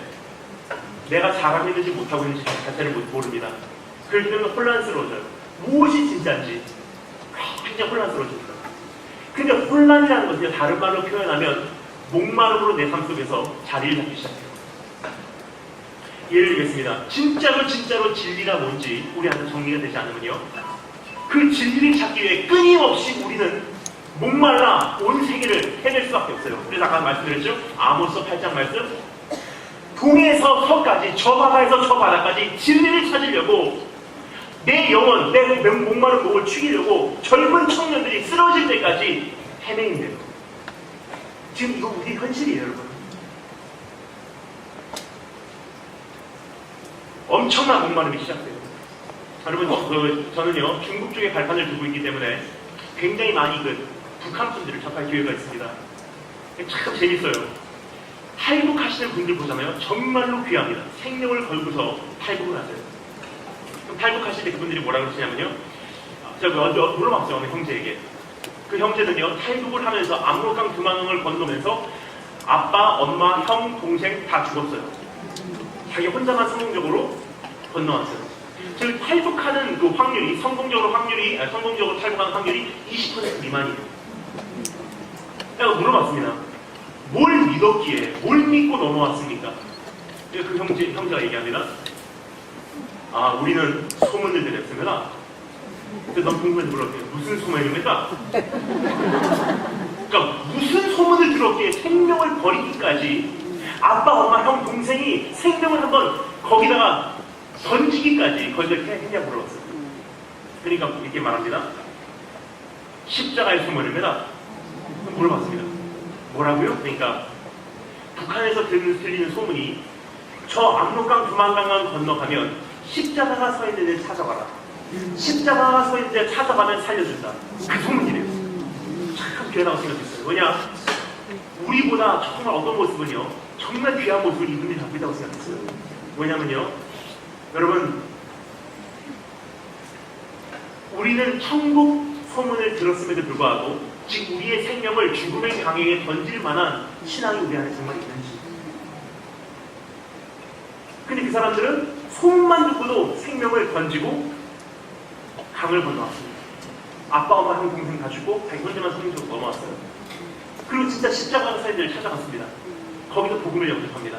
내가 잘하고 있는지 못하고 있는지 자체를 모릅니다. 그렇기 때문에 혼란스러워져요. 무엇이 진짜인지 굉장히 혼란스러워집니다. 근데 혼란이라는 것은 다른 말로 표현하면 목마름으로 내 삶 속에서 자리를 잡기 시작해요. 예를 들겠습니다. 진짜로 진리가 뭔지 우리한테 정리가 되지 않으면요, 그 진리를 찾기 위해 끊임없이 우리는 목말라 온 세계를 헤맬 수밖에 없어요. 그래서 아까 말씀드렸죠? 아모스 8장 말씀, 동에서 서까지, 저 바다에서 저 바다까지 진리를 찾으려고 내 영혼, 내 목마른 목을 죽이려고 젊은 청년들이 쓰러질 때까지 헤매인대요. 지금 이거 우리 현실이에요, 여러분. 엄청난 목마름이 시작돼요. 여러분, 저는요, 중국 쪽에 발판을 두고 있기 때문에 굉장히 많이 북한 분들을 접할 기회가 있습니다. 참 재밌어요. 탈북하시는 분들 보잖아요. 정말로 귀합니다. 생명을 걸고서 탈북을 하세요. 그럼 탈북하실 때 그분들이 뭐라 그러시냐면요, 제가 물어봤어요, 어느 형제에게. 그 형제는요, 탈북을 하면서 압록강 두만강을 건너면서 아빠, 엄마, 형, 동생 다 죽었어요. 자기 혼자만 성공적으로 건너왔어요. 즉 탈북하는 그 확률이 성공적으로 탈북하는 확률이 20% 미만이에요. 제가 물어봤습니다. 뭘 믿었기에, 뭘 믿고 넘어왔습니까? 그 형제가 얘기합니다. 아, 우리는 소문을 들었습니다. 근데 넌 궁금해서 물었대요. 무슨 소문입니까? 그러니까 무슨 소문을 들었기에 생명을 버리기까지, 아빠, 엄마, 형, 동생이 생명을 한번 거기다가 던지기까지 거기서 했냐고 물었어요. 그러니까 이렇게 말합니다. 십자가의 소문입니다. 물어봤습니다. 뭐라고요? 그러니까 북한에서 들리는 소문이 저 압록강 두만강을 건너가면 십자가가 서 있는 데 찾아가라. 십자가가 서 있는 데 찾아가면 살려준다. 그 소문이래요. 참 귀하다고 생각했어요. 왜냐? 우리보다 정말 어떤 모습은요, 정말 귀한 모습을 이분들이 갖고 있다고 생각했어요. 왜냐면요, 여러분, 우리는 천국 소문을 들었음에도 불구하고 지금 우리의 생명을 죽음의 강에 던질 만한 신앙이 우리 안에 정말 있는지. 근데 그 사람들은 소문만 듣고도 생명을 던지고 강을 건너왔습니다. 아빠, 엄마, 형, 동생 다 죽고 자기 혼자만 성공적으로 넘어왔어요. 그리고 진짜 십자가 사이들을 찾아갔습니다. 거기서 복음을 영접합니다.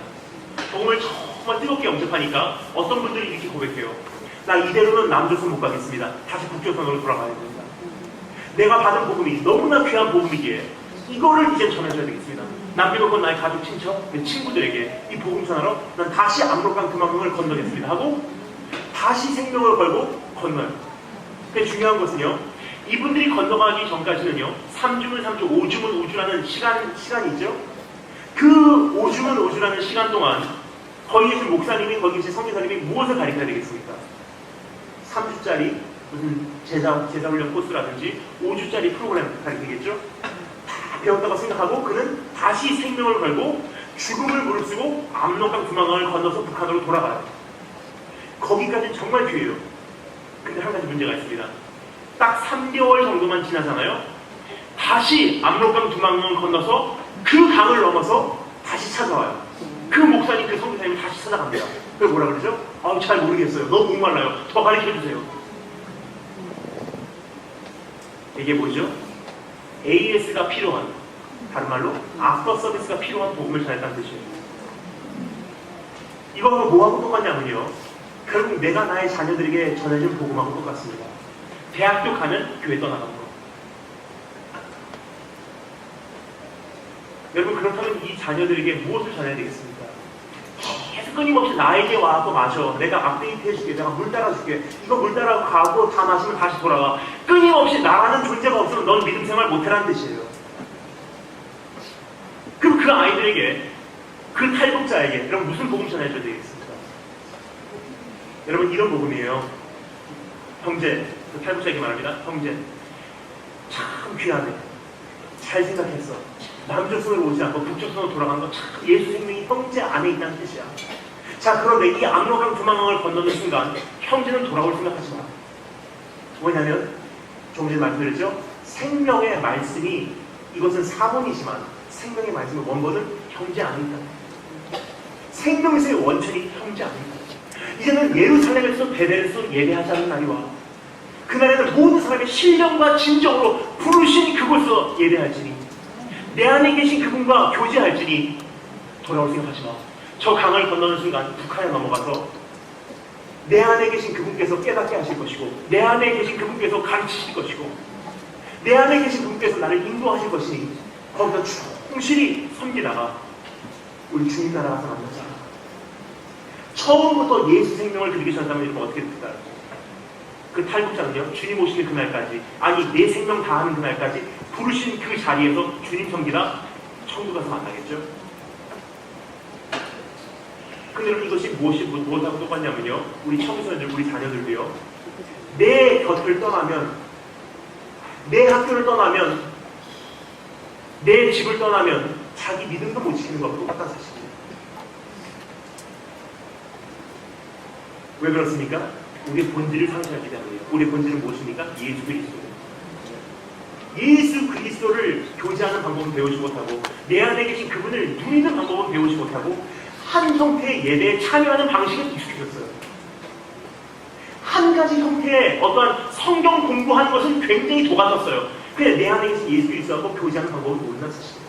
복음을 정말 뜨겁게 영접하니까 어떤 분들이 이렇게 고백해요. 나 이대로는 남조선 못 가겠습니다. 다시 북조선으로 돌아가야 됩니다. 내가 받은 복음이 너무나 귀한 복음이기에 이거를 이제 전해줘야 되겠습니다. 남겨놓고 나의 가족, 친척, 내 친구들에게 이 복음 전하러 난 다시 압록강 두만강을 건너겠습니다 하고 다시 생명을 걸고 건너요. 근데 중요한 것은요, 이분들이 건너가기 전까지는요, 3주문 3주, 5주문 5주라는 시간이 있죠. 그 5주문 5주라는 시간 동안 거기 계신 목사님이, 거기 계신 성교사님이 무엇을 가르쳐야 되겠습니까? 3주짜리 무슨 제자훈련 코스라든지 5주짜리 프로그램 가르치겠죠? 다 배웠다고 생각하고 그는 다시 생명을 걸고 죽음을 무릅쓰고 압록강 두만강을 건너서 북한으로 돌아가요. 거기까지는 정말 귀해요. 근데 한 가지 문제가 있습니다. 딱 3개월 정도만 지나잖아요. 다시 압록강 두만강을 건너서 그 강을 넘어서 다시 찾아와요. 그 목사님, 그 성교사님이 다시 찾아갑니다. 그걸 뭐라 그러죠? 아, 잘 모르겠어요. 너무 목말라요. 더 가르쳐주세요. 이게 뭐죠? AS가 필요한, 다른 말로 아프터 서비스가 필요한 복음을 전했다는 뜻이에요. 이거하고 뭐하고 똑같냐면요, 결국 내가 나의 자녀들에게 전해준 복음하고 똑같습니다. 대학교 가면 교회 떠나간 거. 여러분, 그렇다면 이 자녀들에게 무엇을 전해야 되겠습니까? 계속 끊임없이 나에게 와서 마셔. 내가 업데이트 해줄게. 내가 물 따라줄게. 이거 물 따라 가고 다 마시면 다시 돌아와. 끊임없이 나라는 존재가 없으면 넌 믿음 생활 못해라는 뜻이에요. 그럼 그 아이들에게, 그 탈북자에게 여러분 무슨 복음 전해줘야 되겠습니까? 여러분, 이런 복음이에요. 형제, 그 탈북자에게 말합니다. 형제, 참 귀하네. 잘 생각했어. 남조선으로 오지 않고 북조선으로 돌아간 건 참 예수 생명이 형제 안에 있다는 뜻이야. 자, 그런데 이 압록강 두만강을 건너는 순간 형제는 돌아올 생각하지 마. 왜냐하면 조금 전에 말씀드렸죠? 생명의 말씀이, 이것은 사본이지만 생명의 말씀의 원본은 형제 안에 있다. 생명에서의 원천이 형제 안에 있다. 이제는 예루살렘에서 베델에서 예배하자는 날이 와. 그날에는 모든 사람의 신령과 진정으로 부르신 그곳에서 예배할지니, 내 안에 계신 그분과 교제할지니 돌아올 생각하지 마. 저 강을 건너는 순간 북한에 넘어가서 내 안에 계신 그분께서 깨닫게 하실 것이고, 내 안에 계신 그분께서 가르치실 것이고, 내 안에 계신 그분께서 나를 인도하실 것이니 거기서 충실히 섬기다가 우리 주님 나라 가서 만나자. 처음부터 예수 생명을 그리기 전다면 이러면 어떻게 될까요? 그 탈북자는요, 주님 오시는 그날까지, 아니 내 생명 다하는 그날까지 부르신 그 자리에서 주님 섬기다 천국 가서 만나겠죠. 근데 여러분, 이것이 무엇하고 똑같냐면요, 우리 청소년들, 우리 자녀들도요, 내 곁을 떠나면, 내 학교를 떠나면, 내 집을 떠나면 자기 믿음도 못 지키는 것과 똑같다는 사실이에요. 왜 그렇습니까? 우리의 본질을 상실하기 때문이에요. 우리의 본질은 무엇입니까? 예수 그리스도. 예수 그리스도를 교제하는 방법은 배우지 못하고, 내 안에 계신 그분을 누리는 방법은 배우지 못하고, 한 형태의 예배에 참여하는 방식은 익숙해졌어요. 한 가지 형태의 어떠한 성경 공부하는 것은 굉장히 도가졌어요. 그냥 내 안에 계신 예수 그리스도하고 교제하는 방법을 모른다는 사실이에요.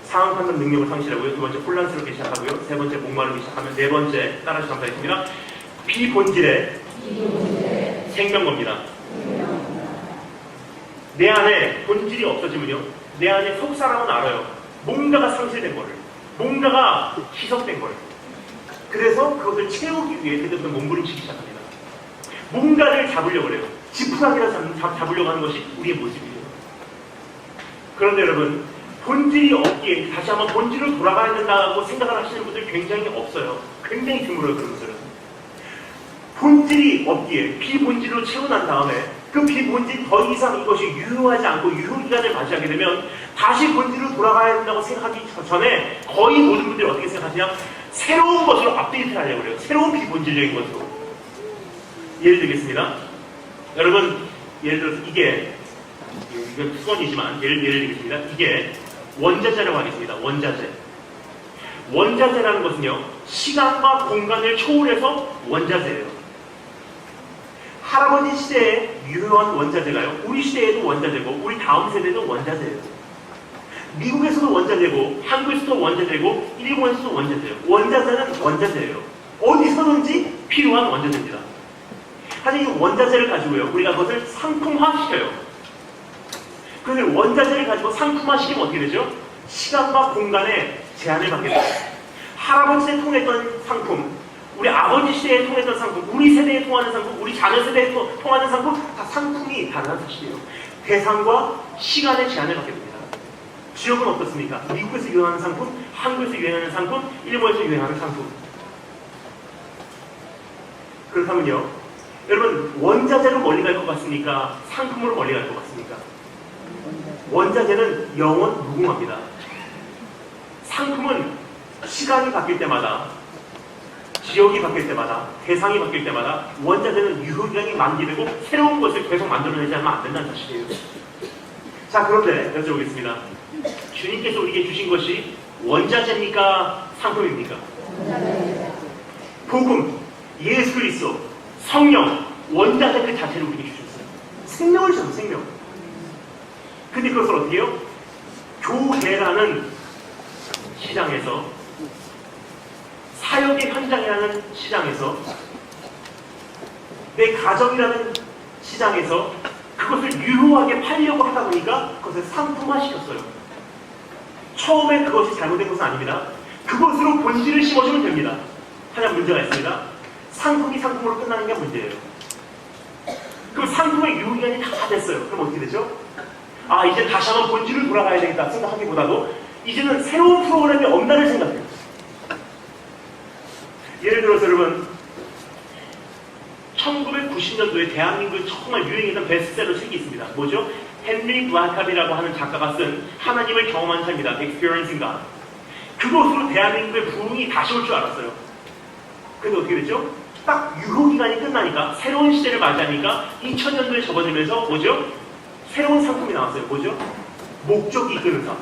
상황 판단 능력을 상실하고요. 두 번째, 혼란스럽게 시작하고요. 세 번째, 목마르기 시작하면, 네 번째, 따라서 감사했습니다. 비본질의 생명겁니다. 내 안에 본질이 없어지면요, 내 안에 속 사람은 알아요. 뭔가가 상실된 거를, 뭔가가 희석된 거를. 그래서 그것을 채우기 위해 그때부터 몸부림치기 시작합니다. 뭔가를 잡으려고 해요. 지푸라기를 잡으려고 하는 것이 우리의 모습이에요. 그런데 여러분, 본질이 없기에, 다시 한번 본질로 돌아가야 된다고 생각을 하시는 분들 굉장히 없어요. 굉장히 드물어요, 그런 분들은. 본질이 없기에 비본질로 채워 난 다음에 그 비본질 더 이상 이것이 유효하지 않고 유효기간을 맞이하게 되면 다시 본질로 돌아가야 된다고 생각하기 전에 거의 모든 분들이 어떻게 생각하시냐? 새로운 것으로 업데이트를 하려고 그래요. 새로운 비본질적인 것으로. 예를 들겠습니다. 여러분, 예를 들어서 이게 수건이지만 예를 들겠습니다. 이게 원자재라고 하겠습니다. 원자재. 원자재라는 것은요, 시간과 공간을 초월해서 원자재예요. 할아버지 시대에 유효한 원자재가요, 우리 시대에도 원자재고, 우리 다음 세대도 원자재예요. 미국에서도 원자재고, 한국에서도 원자재고, 일본에서도 원자재예요. 원자재는 원자재예요. 어디서든지 필요한 원자재입니다. 하지만 이 원자재를 가지고요, 우리가 그것을 상품화시켜요. 그런데 원자재를 가지고 상품화시키면 어떻게 되죠? 시간과 공간에 제한을 받게 돼요. 할아버지 시대에 통했던 상품, 우리 아버지 시대에 통했던 상품, 우리 세대에 통하는 상품, 우리 자녀 세대에 통하는 상품, 다 상품이 다르다는 사실이에요. 대상과 시간의 제한을 받게 됩니다. 지역은 어떻습니까? 미국에서 유행하는 상품, 한국에서 유행하는 상품, 일본에서 유행하는 상품. 그렇다면요, 여러분, 원자재로 멀리 갈 것 같습니까? 상품으로 멀리 갈 것 같습니까? 원자재는 영원 무궁합니다. 상품은 시간이 바뀔 때마다, 지역이 바뀔 때마다, 대상이 바뀔 때마다 원자재는 유효기간이 만기되고 새로운 것을 계속 만들어내지 않으면 안 된다는 사실이에요. 자, 그런데 여쭤보겠습니다. 주님께서 우리에게 주신 것이 원자재입니까? 상품입니까? 복음, 예수 그리스도, 성령, 원자재 그 자체를 우리에게 주셨어요. 생명을 주셨어요, 생명. 근데 그것을 어떻게 해요? 교회라는 시장에서, 사역의 현장이라는 시장에서, 내 가정이라는 시장에서 그것을 유효하게 팔려고 하다 보니까 그것을 상품화시켰어요. 처음에 그것이 잘못된 것은 아닙니다. 그것으로 본질을 심어주면 됩니다. 하나 문제가 있습니다. 상품이 상품으로 끝나는 게 문제예요. 그럼 상품의 유효기간이 다 됐어요. 그럼 어떻게 되죠? 아, 이제 다시 한번 본질을 돌아가야 되겠다 생각하기보다도 이제는 새로운 프로그램이 없나를 생각해요. 예를 들어서 여러분, 1990년도에 대한민국에 정말 유행했던 베스트셀러 책이 있습니다. 뭐죠? 헨리 블랙캅이라고 하는 작가가 쓴 하나님을 경험한 삶이다. Experiencing God. 그것으로 대한민국의 부흥이 다시 올 줄 알았어요. 근데 어떻게 됐죠? 딱 유효기간이 끝나니까 새로운 시대를 맞이하니까 2000년도에 접어들면서 뭐죠? 새로운 상품이 나왔어요. 뭐죠? 목적이 이끄는 삶.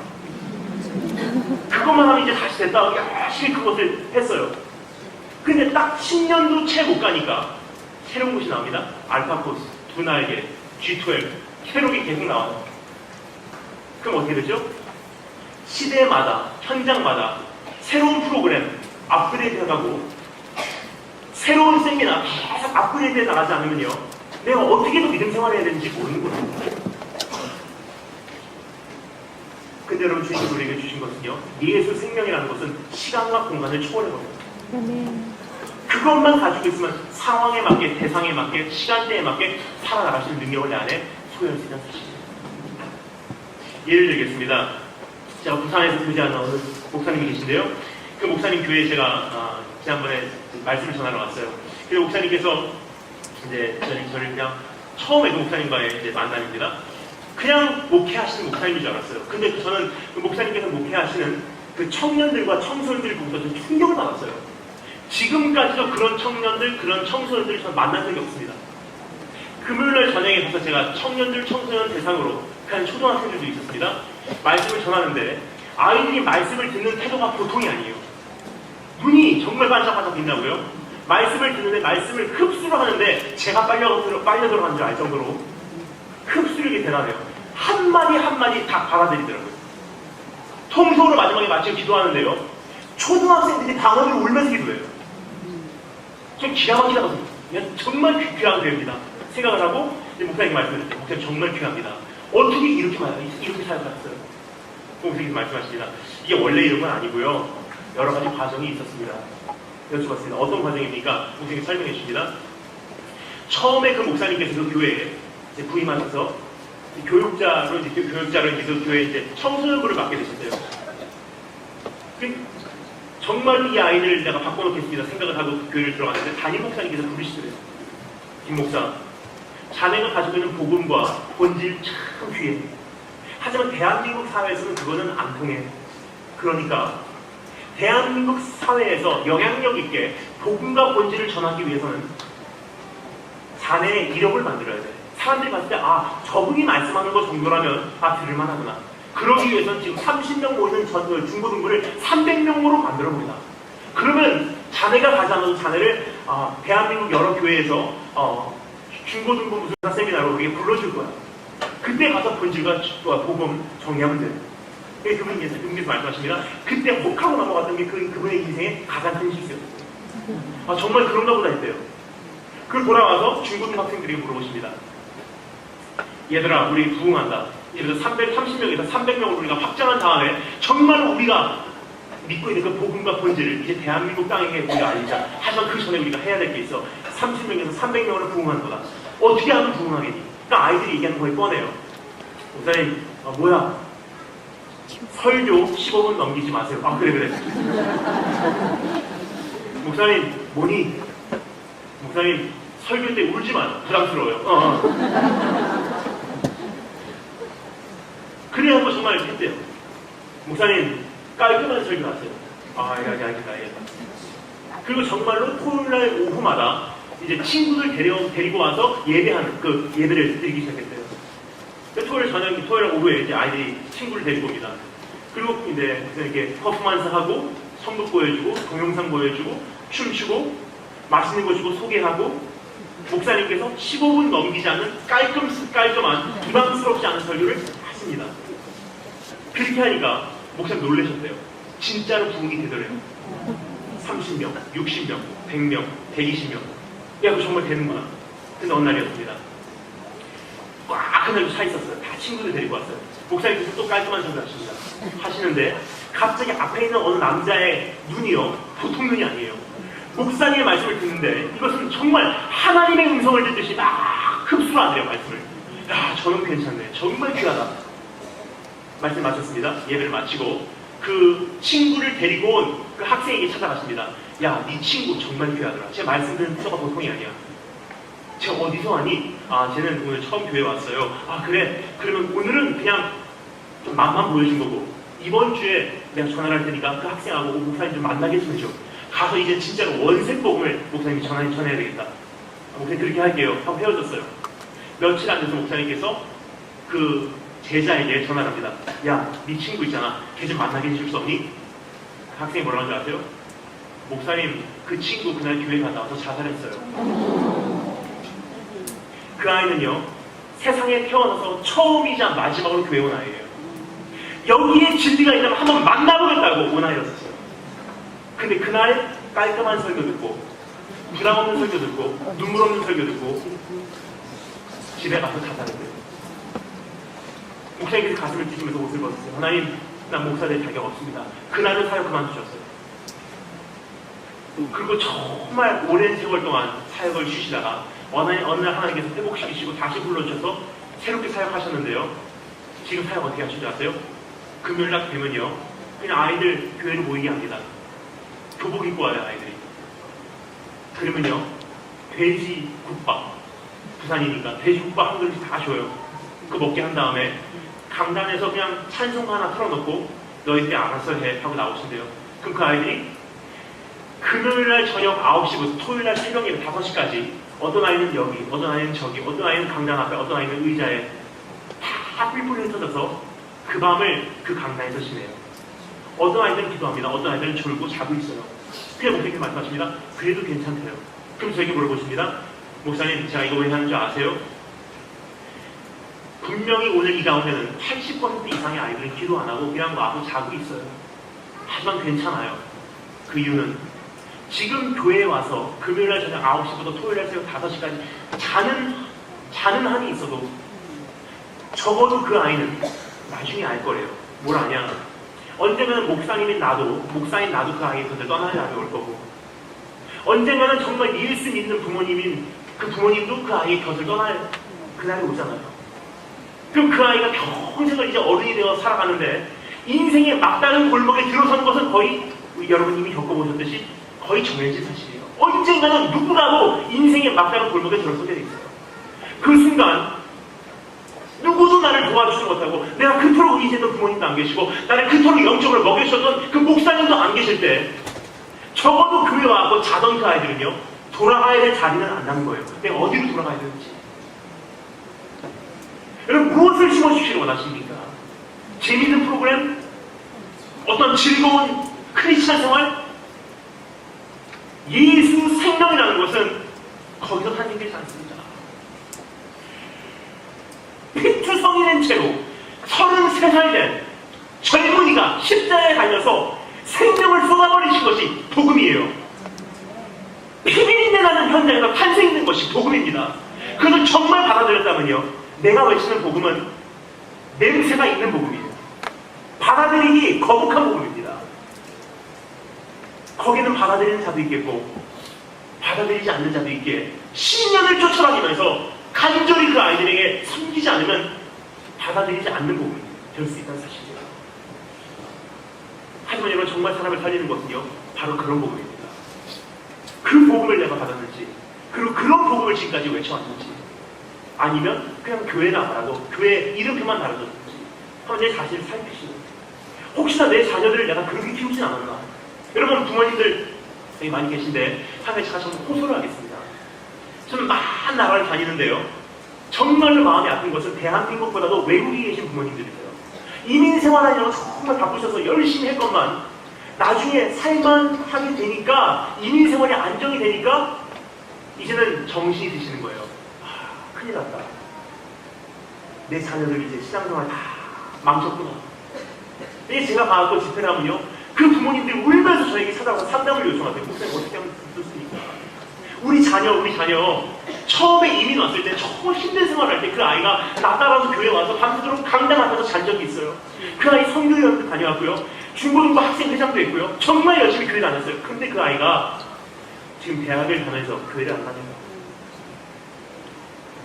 그것만 하면 이제 다시 됐다. 열심히 그것을 했어요. 근데 딱 10년도 채 못 가니까 새로운 곳이 나옵니다. 알파코스, 두날개, G12 새로운 게 계속 나와요. 그럼 어떻게 되죠? 시대마다, 현장마다 새로운 프로그램 업그레이드 해가고 새로운 세미나 계속 업그레이드 해 나가지 않으면요, 내가 어떻게 더 믿음 생활해야 되는지 모르는 거예요. 근데 여러분, 주님이 우리에게 주신 것은요, 예수 생명이라는 것은 시간과 공간을 초월해버려요. 그것만 가지고 있으면 상황에 맞게, 대상에 맞게, 시간대에 맞게 살아나갈 수 있는 능력을 내 안에 소유할 수 있는 사실입니다. 예를 들겠습니다. 제가 부산에서 교제하는 어느 목사님이 계신데요. 그 목사님 교회에 제가 지난번에 말씀을 전하러 왔어요. 그 목사님께서 이제 저를 그냥 처음에 그 목사님과의 이제 만남입니다. 그냥 목회하시는 목사님인 줄 알았어요. 근데 저는 그 목사님께서 목회하시는 그 청년들과 청소년들을 보면서 좀 충격을 받았어요. 지금까지도 그런 청년들, 그런 청소년들을 저는 만난 적이 없습니다. 금요일날 저녁에 가서 제가 청년들, 청소년 대상으로 한 초등학생들도 있었습니다. 말씀을 전하는데 아이들이 말씀을 듣는 태도가 보통이 아니에요. 눈이 정말 반짝반짝 빛나고요. 말씀을 듣는데 말씀을 흡수를 하는데 제가 빨려 들어가는 줄 알 정도로 흡수력이 대단해요. 한마디 한마디 다 받아들이더라고요. 통속으로 마지막에 마치고 기도하는데요, 초등학생들이 방언으로 울면서 기도해요. 좀 기가 막히다고 그냥 정말 귀한 교회입니다 생각을 하고 목사님께 말씀드렸어요. 목사님 정말 귀합니다. 어떻게 이렇게 살아갔어요? 목사님께서 말씀하십니다. 이게 원래 이런 건 아니고요, 여러 가지 과정이 있었습니다. 여쭤봤습니다. 어떤 과정입니까? 목사님이 설명해 주십니다. 처음에 그 목사님께서 그 교회에 부임하셔서 교육자로 이제 그 교회 이제 청소년부를 맡게 되셨어요. 정말 이 아이를 내가 바꿔놓겠습니다 생각을 하고 그 교회를 들어갔는데 담임 목사님께서 부르시더래요. 김 목사, 자네가 가지고 있는 복음과 본질 참 귀해. 하지만 대한민국 사회에서는 그거는 안 통해. 그러니까 대한민국 사회에서 영향력 있게 복음과 본질을 전하기 위해서는 자네의 이력을 만들어야 돼. 사람들이 봤을 때 저분이 말씀하는 거 정도라면 들을만하구나. 그러기 위해서는 지금 30명 모이는 중고등부를 300명으로 만들어봅니다. 그러면 자네가 가지 않아도 자네를 대한민국 여러 교회에서 중고등부 무슨 세미나로 우리에게 불러줄 거야. 그때 가서 본질과 복음 정리하면 돼. 그분께서 말씀하십니다. 그때 혹하고 넘어갔던 게 그분의 인생의 가장 큰 실수였어요. 정말 그런가 보다 했대요. 그걸 돌아와서 중고등 학생들에게 물어보십니다. 얘들아, 우리 부흥한다. 예를 들어 330명에서 300명을 우리가 확장한 다음에 정말 우리가 믿고 있는 그 복음과 본질을 이제 대한민국 땅에 우리가 알리자. 하지만 그 전에 우리가 해야 될 게 있어. 30명에서 300명으로 부흥하는 거다. 어떻게 하면 부흥하겠니? 그러니까 아이들이 얘기하는 거에 뻔해요. 목사님, 뭐야? 설교 15분 넘기지 마세요. 그래. 목사님, 뭐니? 목사님, 설교 때 울지 마. 부담스러워요. 그래야 정말 했대요. 목사님, 깔끔한 설교 하세요. 알겠다. 그리고 정말로 토요일날 오후마다 이제 친구들 데리고 와서 예배하는 그 예배를 드리기 시작했어요. 토요일 오후에 이제 아이들이 친구를 데리고 옵니다. 그리고 이제 이렇게 퍼포먼스 하고, 성극 보여주고, 동영상 보여주고, 춤추고, 맛있는 거 주고 소개하고, 목사님께서 15분 넘기지 않는 깔끔한, 부담스럽지 않은 설교를 하십니다. 그렇게 하니까 목사님 놀라셨대요. 진짜로 부흥이 되더래요. 30명, 60명, 100명, 120명. 그거 정말 되는구나. 근데 어느 날이었습니다. 꽉 하늘로 차 있었어요. 다 친구들 데리고 왔어요. 목사님께서 또 깔끔한 설교 하시는데 갑자기 앞에 있는 어느 남자의 눈이요, 보통 눈이 아니에요. 목사님의 말씀을 듣는데 이것은 정말 하나님의 음성을 듣듯이 막 흡수를 하더래요, 말씀을. 저는 괜찮네. 정말 귀하다. 말씀 마쳤습니다. 예배를 마치고 그 친구를 데리고 온 그 학생에게 찾아가십니다. 야, 네 친구 정말 귀하더라. 제 말씀 듣는 태도가 보통이 아니야. 쟤 어디서 왔니? 아, 쟤는 오늘 처음 교회 왔어요. 아, 그래. 그러면 오늘은 그냥 좀 맛만 보여준 거고, 이번 주에 내가 전화를 할 테니까 그 학생하고 목사님 좀 만나게 좀 해줘. 가서 이제 진짜로 원색복음을 목사님이 전해야 되겠다. 목사님 그렇게 할게요 하고 헤어졌어요. 며칠 안 돼서 목사님께서 그 제자에게 전화를 합니다. 야, 네 친구 있잖아. 걔 좀 만나게 해줄 수 없니? 그 학생이 뭐라고 하는지 아세요? 목사님, 그 친구 그날 교회 갔다 와서 자살했어요. 그 아이는요, 세상에 태어나서 처음이자 마지막으로 교회 온 아이예요. 여기에 진리가 있다면 한번 만나보겠다고 온 아이였어요. 근데 그날 깔끔한 설교 듣고, 부담 없는 설교 듣고, 눈물 없는 설교 듣고 집에 가서 자살했어요. 목사님께서 가슴을 찢으면서 옷을 벗었어요. 하나님, 난 목사 될 자격 없습니다. 그날은 사역 그만두셨어요. 그리고 정말 오랜 세월 동안 사역을 쉬시다가 어느 날 하나님께서 회복시키시고 다시 불러주셔서 새롭게 사역하셨는데요. 지금 사역 어떻게 하시는지 아세요? 금요일날 되면요, 그냥 아이들 교회로 모이게 합니다. 교복 입고 와요, 아이들이. 그러면요, 돼지국밥, 부산이니까 돼지국밥 한 그릇씩 다 줘요. 그거 먹게 한 다음에 강단에서 그냥 찬송가 하나 틀어놓고 너희 때 알아서 해 하고 나오신대요. 그럼 그 아이들이 금요일날 저녁 9시부터 토요일날 새벽 예배 5시까지 어떤 아이는 여기, 어떤 아이는 저기, 어떤 아이는 강단 앞에, 어떤 아이는 의자에 다 뿔뿔이 흩어져서 그 밤을 그 강단에서 지내요. 어떤 아이들은 기도합니다. 어떤 아이들은 졸고 자고 있어요. 그냥 목사님께 말씀하십니다. 그래도 괜찮대요. 그럼 저에게 물어보십니다. 목사님, 제가 이거 왜 하는 줄 아세요? 분명히 오늘 이 가운데는 80% 이상의 아이들은 기도 안 하고 그냥 와서 자고 있어요. 하지만 괜찮아요. 그 이유는 지금 교회에 와서 금요일날 저녁 9시부터 토요일날 새벽 5시까지 자는 한이 있어도 적어도 그 아이는 나중에 알 거래요. 뭘 아냐? 언젠가는 목사인 나도 그 아이의 곁을 떠나야 날이 올 거고, 언젠가는 정말 믿을 수 있는 부모님인 그 부모님도 그 아이의 곁을 떠날 그날이 오잖아요. 그럼 그 아이가 평생을 이제 어른이 되어 살아가는데 인생의 막다른 골목에 들어서는 것은 거의 여러분 이미 겪어보셨듯이 거의 정해진 사실이에요. 언젠가는 누구라도 인생의 막다른 골목에 들어서게 돼 있어요. 그 순간 누구도 나를 도와주지 못하고, 내가 그토록 의지했던 부모님도 안 계시고, 나를 그토록 영적으로 먹여주셨던 그 목사님도 안 계실 때, 적어도 교회 와서 자던 그 아이들은요, 돌아가야 될 자리는 안 남은 거예요. 내가 어디로 돌아가야 되는지. 여러분, 무엇을 심어주시길 원하십니까? 재미있는 프로그램? 어떤 즐거운 크리스찬 생활? 예수 생명이라는 것은 거기서 탄생되지 않습니다. 피투성이 된 채로 33살 된 젊은이가 십자가에 달려서 생명을 쏟아버리신 것이 복음이에요. 피비린내 나는 현장에서 탄생된 것이 복음입니다. 그것을 정말 받아들였다면요, 내가 외치는 복음은 냄새가 있는 복음이에요. 받아들이기 거북한 복음입니다. 거기는 받아들이는 자도 있겠고 받아들이지 않는 자도 있기에 10년을 쫓아다니면서 간절히 그 아이들에게 섬기지 않으면 받아들이지 않는 복음이 될 수 있다는 사실이에요. 하지만 여러분, 정말 사람을 살리는 것은요, 바로 그런 복음입니다. 그 복음을 내가 받았는지, 그리고 그런 복음을 지금까지 외쳐왔는지, 아니면 그냥 교회 나가라고 교회 이름표만 달아줬는지 한번 내 자신을 살피시는, 혹시나 내 자녀들을 내가 그렇게 키우진 않았나. 여러분, 부모님들 여기 많이 계신데 한 가지 제가 정말 호소를 하겠습니다. 저는 많은 나라를 다니는데요, 정말로 마음이 아픈 것은 대한민국보다도 외국에 계신 부모님들이세요. 이민 생활하느라고 정말 바쁘셔서 열심히 했건만 나중에 살만 하게 되니까, 이민 생활이 안정이 되니까 이제는 정신이 드시는 거예요. 아, 큰일 났다. 내 자녀들 이제 신앙생활 다 망쳤구나. 근데 제가 봐갖고 집회를 하면요, 그 부모님들이 울면서 저에게 찾아와서 상담을 요청하세요. 목사님, 어떻게 하면 좋습니까? 우리 자녀 처음에 이민 왔을 때 정말 힘든 생활을 할 때 그 아이가 나 따라서 교회 와서 밤새도록 강당 앞에서 잔 적이 있어요. 그 아이 선교회원도 다녀왔고요, 중고등부 학생회장도 했고요, 정말 열심히 교회 다녔어요. 근데 그 아이가 지금 대학을 다녀서 교회를 안 다녀요.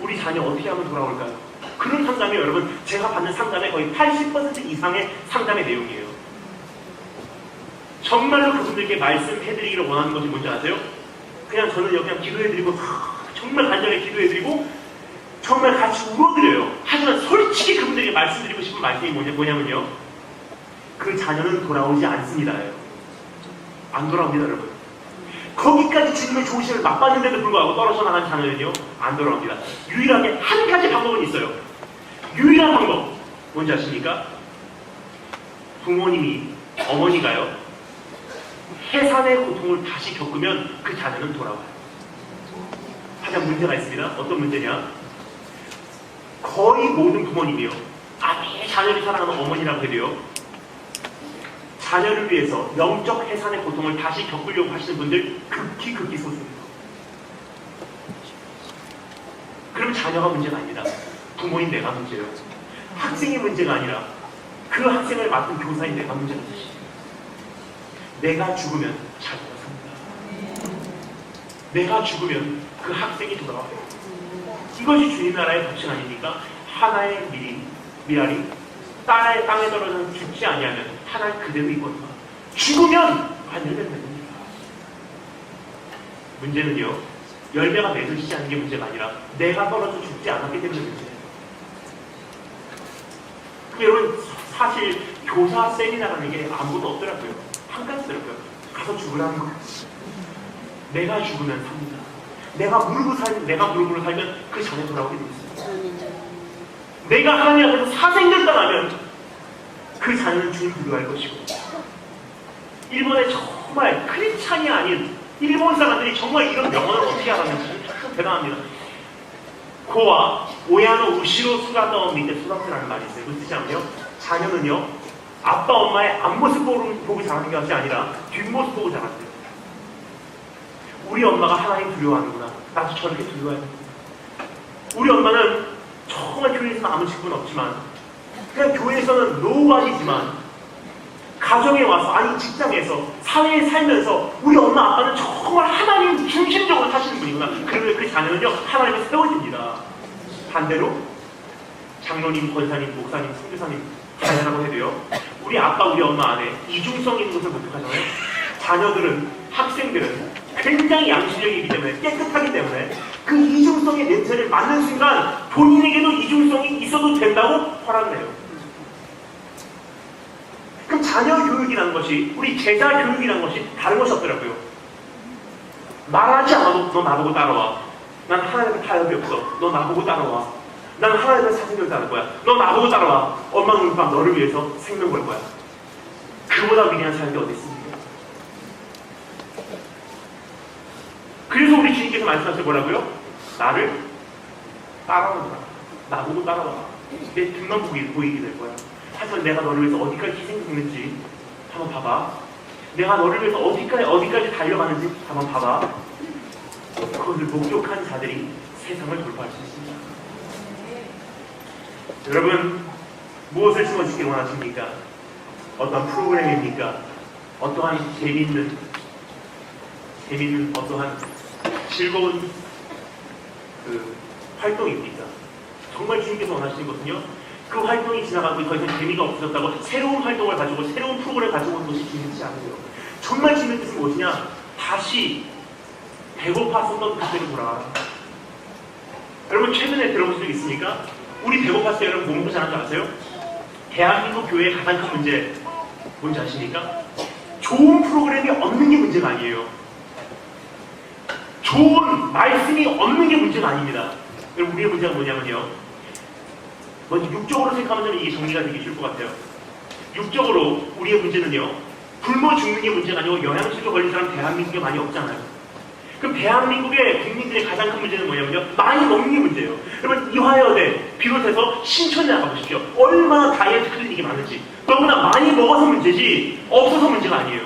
우리 자녀 어떻게 하면 돌아올까요? 그런 상담이 여러분, 제가 받는 상담의 거의 80% 이상의 상담의 내용이에요. 정말로 그분들께 말씀해드리기를 원하는 것이 뭔지 아세요? 그냥 저는요, 그냥 기도해드리고 정말 간절히 기도해드리고 정말 같이 울어드려요. 하지만 솔직히 그분들에게 말씀드리고 싶은 말씀이 뭐냐면요. 그 자녀는 돌아오지 않습니다요. 안 돌아옵니다, 여러분. 거기까지 주님의 좋으심을 맛봤는데도 불구하고 떨어져 나간 자녀는요, 안 돌아옵니다. 유일하게 한 가지 방법은 있어요. 유일한 방법. 뭔지 아십니까? 부모님이, 어머니가요, 해산의 고통을 다시 겪으면 그 자녀는 돌아와요. 하지만 문제가 있습니다. 어떤 문제냐? 거의 모든 부모님이요, 아무리 자녀를 사랑하는 어머니라고 해도요, 자녀를 위해서 영적 해산의 고통을 다시 겪으려고 하시는 분들 극히 소수입니다. 그럼 자녀가 문제가 아니라 부모인 내가 문제예요. 학생이 문제가 아니라 그 학생을 맡은 교사인 내가 문제가 되지. 내가 죽으면 자녀가 삽니다. 내가 죽으면 그 학생이 돌아와요. 이것이 주님 나라의 법칙 아닙니까? 하나의 미랄이 땅에 떨어져서 죽지 아니하면 하나 그대로 있거든요. 죽으면 완전히 됩니다. 문제는요, 열매가 맺어지지 않는 게 문제가 아니라 내가 떨어져 죽지 않았기 때문에 문제예요. 여러분, 사실 교사 세미나라는 게 아무것도 없더라고요. 한 가지더라고요. 가서 죽으라는 거. 내가 죽으면 삽니다. 내가 무릎으로 살면 그 자녀 돌아오게 돼 있어요. 내가 하나님 앞에서 사생결단하면 그 자녀는 주님 부르할 것이고, 일본의 정말 크리스찬이 아닌 일본 사람들이 정말 이런 명언을 어떻게 알았는지 참 대단합니다. 고와 오야노 우시로 수라다오 밑에 수다스라는 말이 있어요. 그 뜻이냐면요, 자녀는요, 아빠 엄마의 앞모습 보고 자라는 것이 아니라 뒷모습 보고 자란대요. 우리 엄마가 하나님 두려워하는구나, 나도 저렇게 두려워해야 돼. 우리 엄마는 정말 교회에서는 아무 직분 없지만, 그냥 교회에서는 노원이지만, 가정에 와서, 아니 직장에서, 사회에 살면서 우리 엄마 아빠는 정말 하나님 중심적으로 사시는 분이구나. 그러면 그 자녀는요, 하나님을 세워집니다. 반대로 장로님, 권사님, 목사님, 선교사님 자녀라고 해도요, 우리 아빠, 우리 엄마 안에 이중성 있는 것을 목격하잖아요. 자녀들은, 학생들은 굉장히 양심적이기 때문에, 깨끗하기 때문에 그 이중성의 냄새를 맡는 순간 본인에게도 이중성이 있어도 된다고 허락을 해요. 그럼 자녀 교육이라는 것이, 우리 제자 교육이라는 것이 다른 것이 없더라고요. 말하지 않아도 너 나보고 따라와. 난 하나님의 타협이 없어. 너 나보고 따라와. 난 하나님의 사생결단할 거야. 너 나보고 따라와. 엄마 눈 밤 너를 위해서 생명 걸 거야. 그보다 위대한 사람이 어디 있습니까? 그래서 우리 주님께서 말씀하실 뭐라고요? 나를 따라오라. 나보고 따라와. 내 등만 보이게 될 거야. 하지만 내가 너를 위해서 어디까지 희생했는지 한번 봐봐. 내가 너를 위해서 어디까지 달려가는지 한번 봐봐. 그것을 목격한 자들이 세상을 돌파할 수 있습니다. 여러분, 무엇을 심어주길 원하십니까? 어떤 프로그램입니까? 어떠한 재밌는 어떠한 즐거운 그 활동입니까? 정말 주님께서 원하시는 것은요, 그 활동이 지나가고 더 이상 재미가 없어졌다고 새로운 활동을 가지고 새로운 프로그램을 가지고 온 것이 주님이지 않아요. 정말 주님의 뜻은 무엇이냐? 다시 배고팠었던 그때로 돌아가라. 여러분, 최근에 들어보신 적 있습니까? 우리 배고팠을 때 여러분 뭐 먹고 자란 줄 아세요? 대한민국 교회의 가장 큰 문제 뭔지 아십니까? 좋은 프로그램이 없는 게 문제가 아니에요. 좋은 말씀이 없는 게 문제가 아닙니다. 여러분, 우리의 문제가 뭐냐면요, 먼저 육적으로 생각하면 이게 정리가 되기 쉬울 것 같아요. 육적으로 우리의 문제는요, 굶어 죽는 게 문제가 아니고 영양실조 걸린 사람 대한민국에 많이 없잖아요. 그럼 대한민국의 국민들의 가장 큰 문제는 뭐냐면요, 많이 먹는 게 문제예요. 여러분, 이화여대 비롯해서 신촌에 나가보십시오. 얼마나 다이어트 클리닉이 많은지. 너무나 많이 먹어서 문제지 없어서 문제가 아니에요.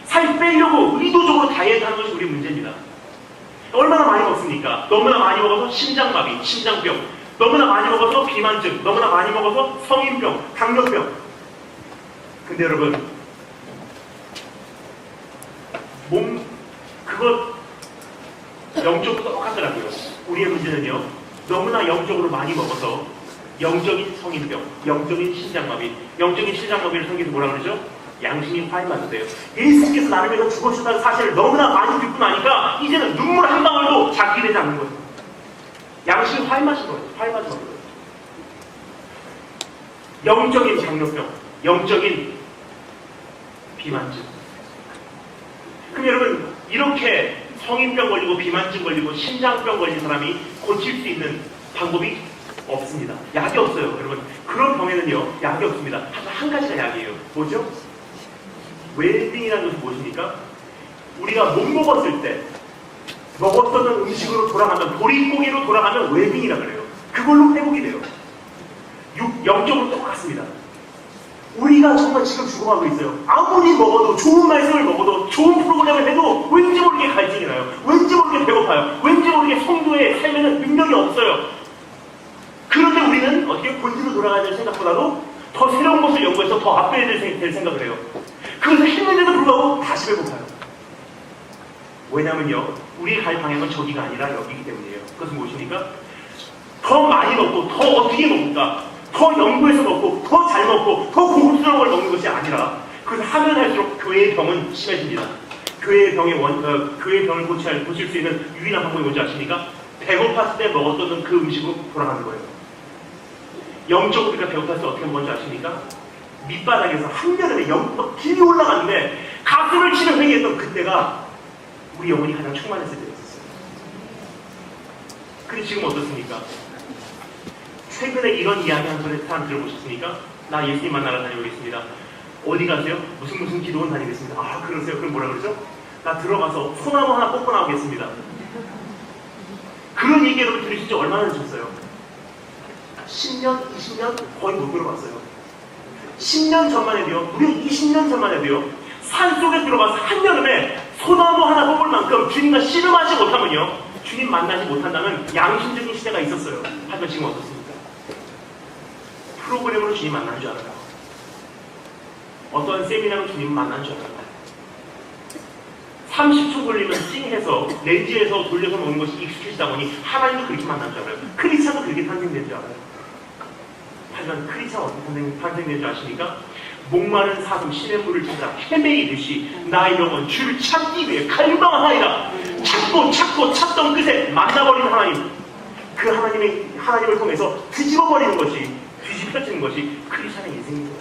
살 빼려고 의도적으로 다이어트 하는 것이 우리 문제입니다. 얼마나 많이 먹습니까? 너무나 많이 먹어서 심장마비, 심장병, 너무나 많이 먹어서 비만증, 너무나 많이 먹어서 성인병, 당뇨병. 근데 여러분, 그것 영적으로 똑같더라고요. 우리의 문제는요, 너무나 영적으로 많이 먹어서 영적인 성인병, 영적인 심장마비, 영적인 심장마비를 성경에서 뭐라 그러죠? 양심이 화해받으세요. 예수님께서 나를 위해서 죽으셨다는 사실을 너무나 많이 듣고 나니까 이제는 눈물 한 방울도 잡게 되지 않는 거예요. 화해 마신 거예요. 화해 마신 거예요. 영적인 장염병, 영적인 비만증. 그럼 여러분, 이렇게 성인병 걸리고 비만증 걸리고 심장병 걸린 사람이 고칠 수 있는 방법이 없습니다. 약이 없어요. 여러분, 그런 병에는요, 약이 없습니다. 한 가지가 약이에요. 뭐죠? 웰빙이라는 것이 무엇입니까? 우리가 못 먹었을 때 먹었던 음식으로 돌아가면, 보릿고기로 돌아가면 웰빙이라 그래요. 그걸로 회복이 돼요. 영적으로 똑같습니다. 우리가 정말 지금 죽어가고 있어요. 아무리 먹어도, 좋은 말씀을 먹어도, 좋은 프로그램을 해도 왠지 모르게 갈증이 나요. 왠지 모르게 배고파요. 왠지 모르게 성도의 삶에는 능력이 없어요. 그런데 우리는 어떻게 본질로 돌아가야 될 생각보다도 더 새로운 것을 연구해서 더 앞서야 될 생각을 해요. 그것을 했는데도 불구하고 다시 배고파요. 왜냐면요, 우리가 갈 방향은 저기가 아니라 여기이기 때문이에요. 그것은 무엇입니까? 더 많이 먹고, 더 어떻게 먹을까? 더 연구해서 먹고, 더 잘 먹고, 더 고급스러운 걸 먹는 것이 아니라, 그것을 하면 할수록 교회의 병은 심해집니다. 교회의 병을 고칠 수 있는 유일한 방법이 뭔지 아십니까? 배고팠을 때 먹었던 그 음식으로 돌아가는 거예요. 영적으로 우리가 배고팠을 때 어떻게 먹었는지 아십니까? 밑바닥에서 한여름에 길이 올라갔는데 가슴을 치며 회개했던 그때가 우리 영혼이 가장 충만했을 때였어요. 근데 지금 어떻습니까? 최근에 이런 이야기 한 사람 들어보셨습니까? 나 예수님 만나러 다녀오겠습니다. 어디 가세요? 무슨 기도원 다니겠습니다. 아, 그러세요? 그럼 뭐라 그러죠? 나 들어가서 소나무 하나 뽑고 나오겠습니다. 그런 얘기 여러분 들으신 지 얼마나 되셨어요? 10년, 20년 거의 못 들어봤어요. 10년 전만 해도요, 무려 20년 전만 해도요, 산속에 들어가서 한여름에 소나무 하나 뽑을 만큼 주님과 씨름하지 못하면요, 주님 만나지 못한다는 양심적인 시대가 있었어요. 하지만 지금 어떻습니까? 프로그램으로 주님 만나는 줄 알아요. 어떠한 세미나로 주님 만나는 줄 알아요. 30초 걸리면 찡해서 렌즈에서 돌려서 먹는 것이 익숙해지다 보니 하나님도 그렇게 만난 줄 알아요. 크리스찬도 그렇게 탄생된 줄 알아요. 하지만 크리스찬 어떻게 탄생된 줄 아십니까? 목마른 사슴 시냇물을 찾아 헤매이듯이 나의 영혼 주를 찾기 위해 갈망하나이다. 찾고 찾던 끝에 만나버리는 하나님, 그 하나님을 통해서 뒤집어버리는 것이, 뒤집혀지는 것이 크리스찬의 인생입니다.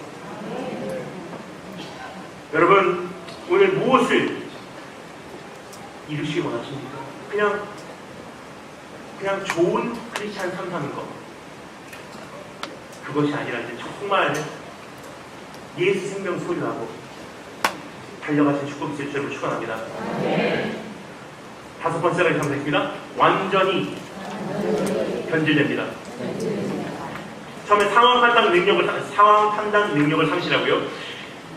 여러분, 오늘 무엇을 이루시기 원하십니까? 그냥 좋은 크리스찬 삶 사는 것, 그것이 아니라 이제 정말 예수 생명 소유하고 달려가신 축복이 있을 줄을 축원합니다. 다섯 번째가 이상되겠습니다. 완전히 변질됩니다. 처음에 상황 판단 능력을 상실하고요.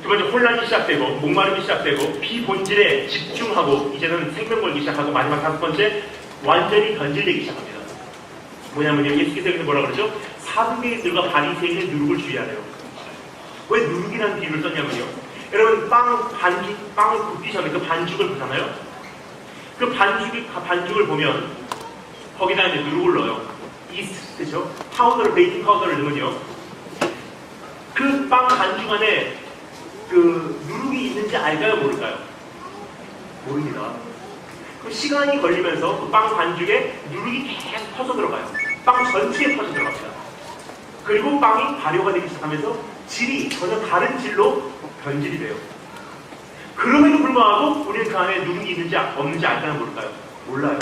두 번째, 혼란이 시작되고, 목마름이 시작되고, 비본질에 집중하고, 이제는 생명 걸기 시작하고, 마지막 다섯 번째, 완전히 변질되기 시작합니다. 뭐냐면요, 예수께서 뭐라 그러죠? 사두개인들과 바리새인의 누룩을 주의하래요. 왜 누룩이라는 비유를 썼냐면요, 여러분, 빵을 굽기 전에 그 반죽을 보잖아요? 그 반죽을 보면, 거기다 이제 누룩을 넣어요. 이스트, 그죠? 베이킹 파우더를 넣으면요, 그 빵 반죽 안에 그 누룩이 있는지 알까요? 모를까요? 모릅니다. 그 시간이 걸리면서 그 빵 반죽에 누룩이 계속 퍼져 들어가요. 빵 전체에 퍼져 들어갑니다. 그리고 빵이 발효가 되기 시작하면서 질이 전혀 다른 질로 변질이 돼요. 그럼에도 불구하고 우리는 그 안에 누룩이 있는지 없는지 알까요? 모를까요? 몰라요.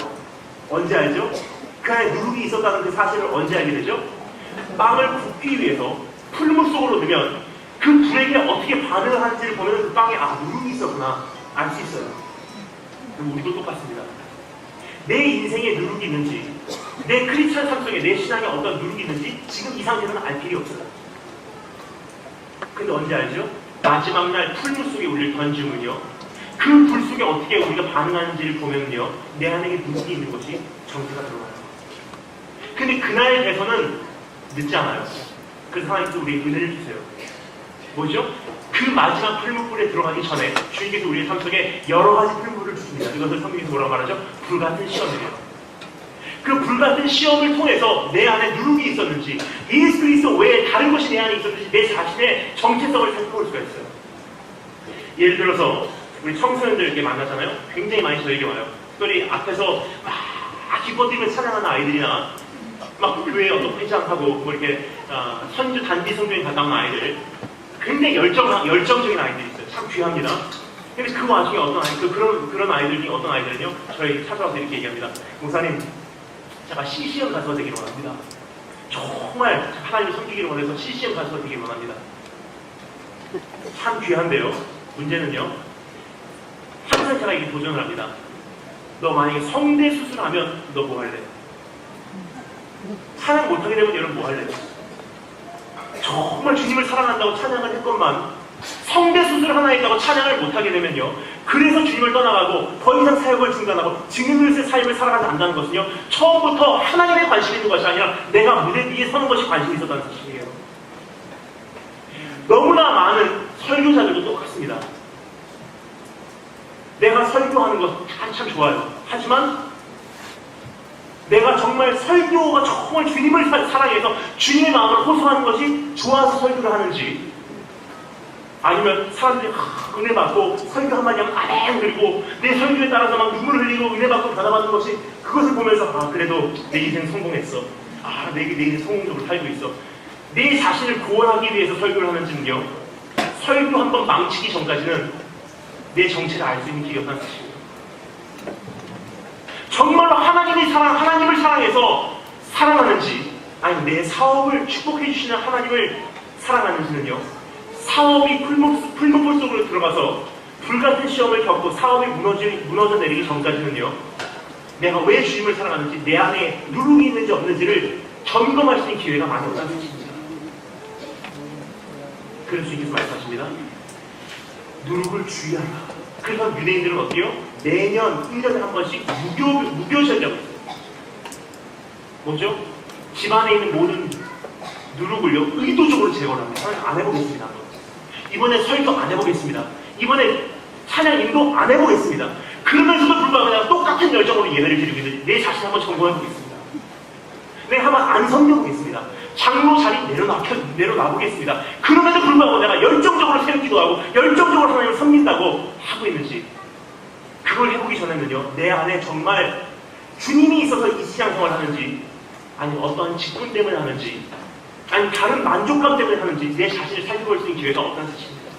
언제 알죠? 그 안에 누룩이 있었다는 그 사실을 언제 알게 되죠? 빵을 굽기 위해서 풀무 속으로 넣으면 그 불에게 어떻게 반응을 하는지를 보면 그 빵에 누룩이 있었구나 알 수 있어요. 그럼 우리도 똑같습니다. 내 인생에 누룩이 있는지, 내 크리스찬 삶 속에 내 신앙에 어떤 누룩이 있는지 지금 이 상태에서는 알 필요 없어요. 근데 언제 알죠? 마지막 날 풀무 속에 우리를 던지면요, 그 불 속에 어떻게 우리가 반응하는지를 보면요, 내 안에 누룩이 있는 것이 정체가 들어가요. 근데 그날 돼서는 늦지 않아요. 그래서 하나님께서 우리에게 은혜를 주세요. 뭐죠? 그 마지막 풀무불에 들어가기 전에 주님께서 우리의 삶 속에 여러 가지 풀무를 주십니다. 이것을 성경에서 뭐라고 말하죠? 불같은 시험이에요. 그 불같은 시험을 통해서 내 안에 누룩이 있었는지, 예수 그리스도 외에 다른 것이 내 안에 있었는지 내 자신의 정체성을 살펴볼 수가 있어요. 예를 들어서 우리 청소년들 이렇게 만나잖아요. 굉장히 많이 저에게 와요. 특별히 앞에서 막 기뻐들면서 찬양하는 아이들이나 막 교회 어떤 회장하고 뭐 이렇게 선주 단기 성교인 갔다 온 아이들, 굉장히 열정적인 아이들이 있어요. 참 귀합니다. 근데 그 와중에 어떤 아이, 그런 아이들 중에 어떤 아이들은요, 저희 찾아와서 이렇게 얘기합니다. 목사님, 제가 CCM 가수가 되기를 원합니다. 정말 하나님을 섬기기를 원해서 CCM 가수가 되기를 원합니다. 참 귀한데요. 문제는요, 항상 제가 이게 도전을 합니다. 너 만약에 성대 수술하면 너 뭐 할래? 찬양 못하게 되면 여러분 뭐 할래? 정말 주님을 사랑한다고 찬양을 했건만 성대 수술 하나 있다고 찬양을 못하게 되면요, 그래서 주님을 떠나가고 더 이상 사역을 중단하고 증인으로서의 삶을 살아가지 않는다는 것은요, 처음부터 하나님에 관심이 있는 것이 아니라 내가 무대 위에 서는 것이 관심이 있었다는 사실이에요. 너무나 많은 설교자들도 똑같습니다. 내가 설교하는 것 참 좋아요. 하지만 내가 정말 설교가 정말 주님을 사랑해서 주님의 마음을 호소하는 것이 좋아서 설교를 하는지, 아니면 사람들이 은혜 받고 설교 한마디 하면 아멘 그리고 내 설교에 따라서 막 눈물을 흘리고 은혜 받고 변화받는 것이, 그것을 보면서 그래도 내 인생 성공했어, 내 인생 성공적으로 살고 있어, 내 자신을 구원하기 위해서 설교를 하는지는요, 설교 한번 망치기 전까지는 내 정체를 알 수 있는 길이 없다는 사실이에요. 정말로 하나님을 사랑해서 사랑하는지, 아니면 내 사업을 축복해 주시는 하나님을 사랑하는지는요, 사업이 풀무불 속으로 들어가서 불같은 시험을 겪고 사업이 무너져 내리기 전까지는요, 내가 왜 주님을 사랑하는지, 내 안에 누룩이 있는지 없는지를 점검할 수 있는 기회가 많이 없다는 것입니다. 그래서 주님께서 말씀하십니다. 누룩을 주의하라. 그래서 유대인들은 어때요? 매년 1년에 한 번씩 무교절이라고 있어요. 뭐죠? 집안에 있는 모든 누룩을요, 의도적으로 제거를 합니다. 안 해보겠습니다. 이번에 설교 안 해보겠습니다. 이번에 찬양 인도 안 해보겠습니다. 그러면서도 불구하고 그냥 똑같은 열정으로 예배를 드리고 있는데 내 자신 한번 점검해보겠습니다. 내가 한번 안 섬겨보겠습니다. 장로 자리 내려놔보겠습니다. 그럼에도 불구하고 내가 열정적으로 세우기도 하고 열정적으로 하나님을 섬긴다고 하고 있는지, 그걸 해보기 전에는요, 내 안에 정말 주님이 있어서 이 신앙생활을 하는지, 아니면 어떠한 직분 때문에 하는지, 아니면 다른 만족감 때문에 하는지 내 자신을 살펴볼 수 있는 기회가 없다는 사실입니다.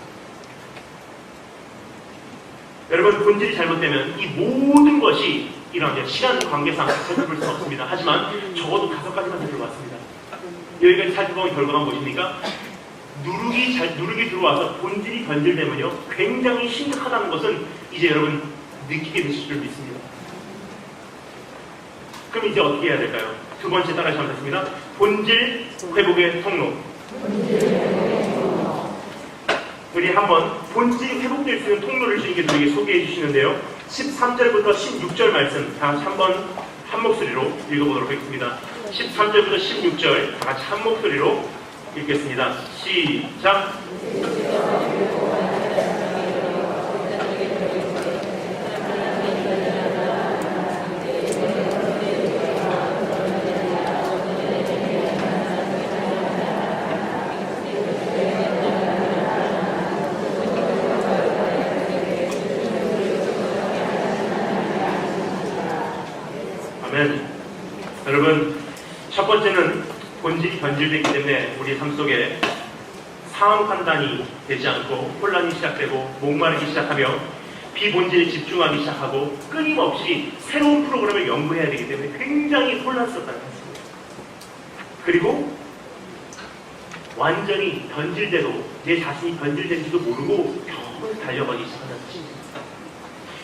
여러분, 본질이 잘못되면 이 모든 것이 이런 시간 관계상 살펴볼 수 없습니다. 하지만 적어도 5가지만 살펴봤습니다. 여기까지 살펴본 결과가 무엇입니까? 누룩이 들어와서 본질이 변질되면요, 굉장히 심각하다는 것은 이제 여러분 느끼게 되실 줄 믿습니다. 그럼 이제 어떻게 해야 될까요? 두 번째 따라서 하겠습니다. 본질 회복의 통로. 우리 한번 본질이 회복될 수 있는 통로를 주님께서 우리에게 소개해 주시는데요, 13절부터 16절 말씀 다 같이 한번 한 목소리로 읽어보도록 하겠습니다. 13절부터 16절 다 같이 한 목소리로 읽겠습니다. 시작! 아멘. 여러분, 첫 번째는 본질이 변질되기 때문에 우리 삶 속에 상황 판단이 되지 않고 혼란이 시작되고 목마르기 시작하며 비본질에 집중하기 시작하고 끊임없이 새로운 프로그램을 연구해야 되기 때문에 굉장히 혼란스럽다는 것입니다. 그리고 완전히 변질돼도 내 자신이 변질된지도 모르고 겨우 달려가기 시작하는 것입니다.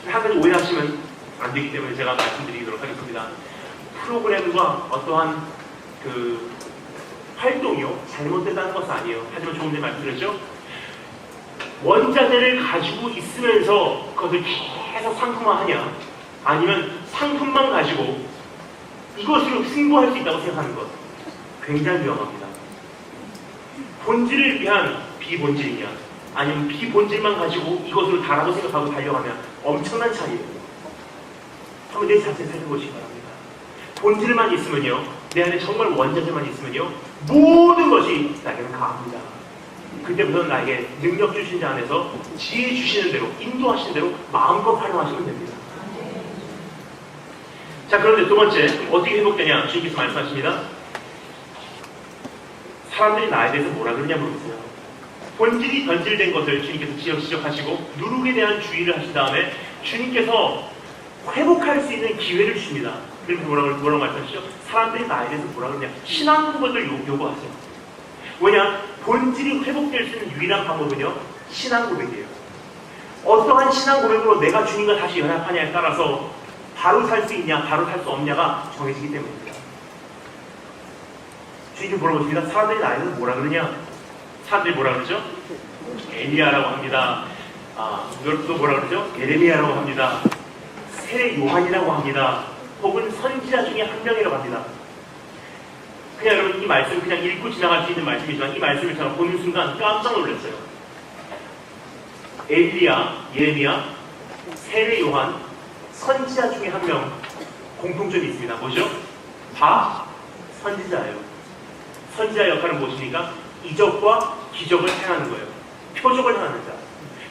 한 가지 오해하시면 안 되기 때문에 제가 말씀드리도록 하겠습니다. 프로그램과 어떠한 활동이요, 잘못됐다는 것은 아니에요. 하지만 조금 전에 말씀드렸죠? 원자재를 가지고 있으면서 그것을 계속 상품화하냐, 아니면 상품만 가지고 이것으로 승부할 수 있다고 생각하는 것, 굉장히 위험합니다. 본질을 위한 비본질이냐, 아니면 비본질만 가지고 이것으로 다라고 생각하고 달려가면 엄청난 차이예요. 한번 내 자신을 살펴보시기 바랍니다. 본질만 있으면요, 내 안에 정말 원자재만 있으면요, 모든 것이 나에게는 가합니다. 그때부터는 나에게 능력 주신 자 안에서 지혜 주시는 대로, 인도하시는 대로 마음껏 활용하시면 됩니다. 자, 그런데 두 번째, 어떻게 회복되냐? 주님께서 말씀하십니다. 사람들이 나에 대해서 뭐라 그러냐 물어보세요. 본질이 변질된 것을 주님께서 지적하시고 누룩에 대한 주의를 하신 다음에 주님께서 회복할 수 있는 기회를 주십니다. 그래서 뭐라고 말씀하시죠? 사람들이 나에 대해서 뭐라 그러냐? 신앙 고백을 요구하세요. 왜냐? 본질이 회복될 수 있는 유일한 방법은요, 신앙 고백이에요. 어떠한 신앙 고백으로 내가 주님과 다시 연합하냐에 따라서 바로 살 수 있냐, 바로 살 수 없냐가 정해지기 때문입니다. 주님이 물어보십니다. 사람들이 나에 대해서 뭐라 그러냐? 사람들이 뭐라 그러죠? 엘리야라고 합니다. 또 뭐라 그러죠? 예레미야라고 합니다. 새 요한이라고 합니다. 혹은 선지자 중에 한 명이라고 합니다. 그냥 여러분 이 말씀 그냥 읽고 지나갈 수 있는 말씀이지만 이 말씀을 제가 보는 순간 깜짝 놀랐어요. 엘리야, 예레미야, 세례 요한, 선지자 중에 한 명 공통점이 있습니다. 뭐죠? 다 선지자예요. 선지자 역할은 무엇입니까? 이적과 기적을 행하는 거예요. 표적을 행하는 자.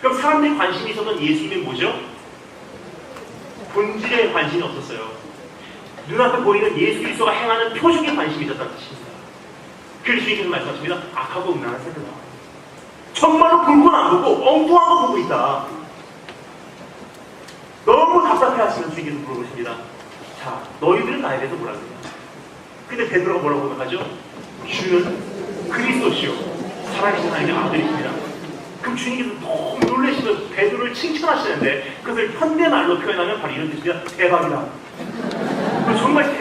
그럼 사람들이 관심이 있었던 예수님은 뭐죠? 본질에 관심이 없었어요. 눈앞에 보이는 예수 그리스도가 행하는 표적에 관심이 있었다는 뜻입니다. 그래서 주님께서 말씀하십니다. 악하고 음란한 새들아, 정말로 볼 건 안 보고 엉뚱한 거 보고 있다. 너무 답답해하시면 주님께서 물어보십니다. 자, 너희들은 나에 대해서 뭐라 그러냐? 근데 베드로가 뭐라고 고백하죠? 주는 그리스도시요 살아계신 하나님의 아들이십니다. 그럼 주님께서 너무 놀라시면서 베드로를 칭찬하시는데 그것을 현대말로 표현하면 바로 이런 뜻입니다. 대박이다. 정말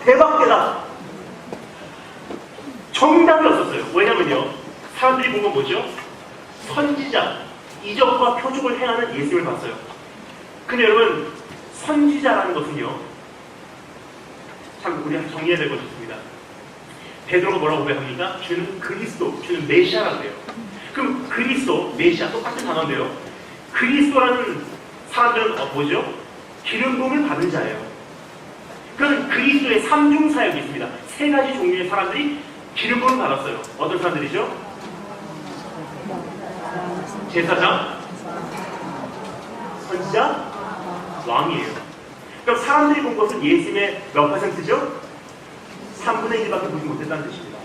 대박이다. 정답이 없었어요. 왜냐면요, 사람들이 본 건 뭐죠? 선지자, 이적과 표적을 행하는 예수님을 봤어요. 근데 여러분, 선지자라는 것은요, 참 우리가 정리해야 될 것이 있습니다. 베드로가 뭐라고 고백합니까? 주는 그리스도, 주는 메시아라고 해요. 그럼 그리스도, 메시아 똑같은 단어인데요. 그리스도라는 사람들은 뭐죠? 기름 부음을 받은 자예요. 그건 그리스도의 삼중 사역이 있습니다. 세 가지 종류의 사람들이 기름 부음을 받았어요. 어떤 사람들이죠? 제사장, 선지자, 왕이에요. 그럼 사람들이 본 것은 예수님의 몇 퍼센트죠? 3분의 1밖에 보지 못했다는 뜻입니다.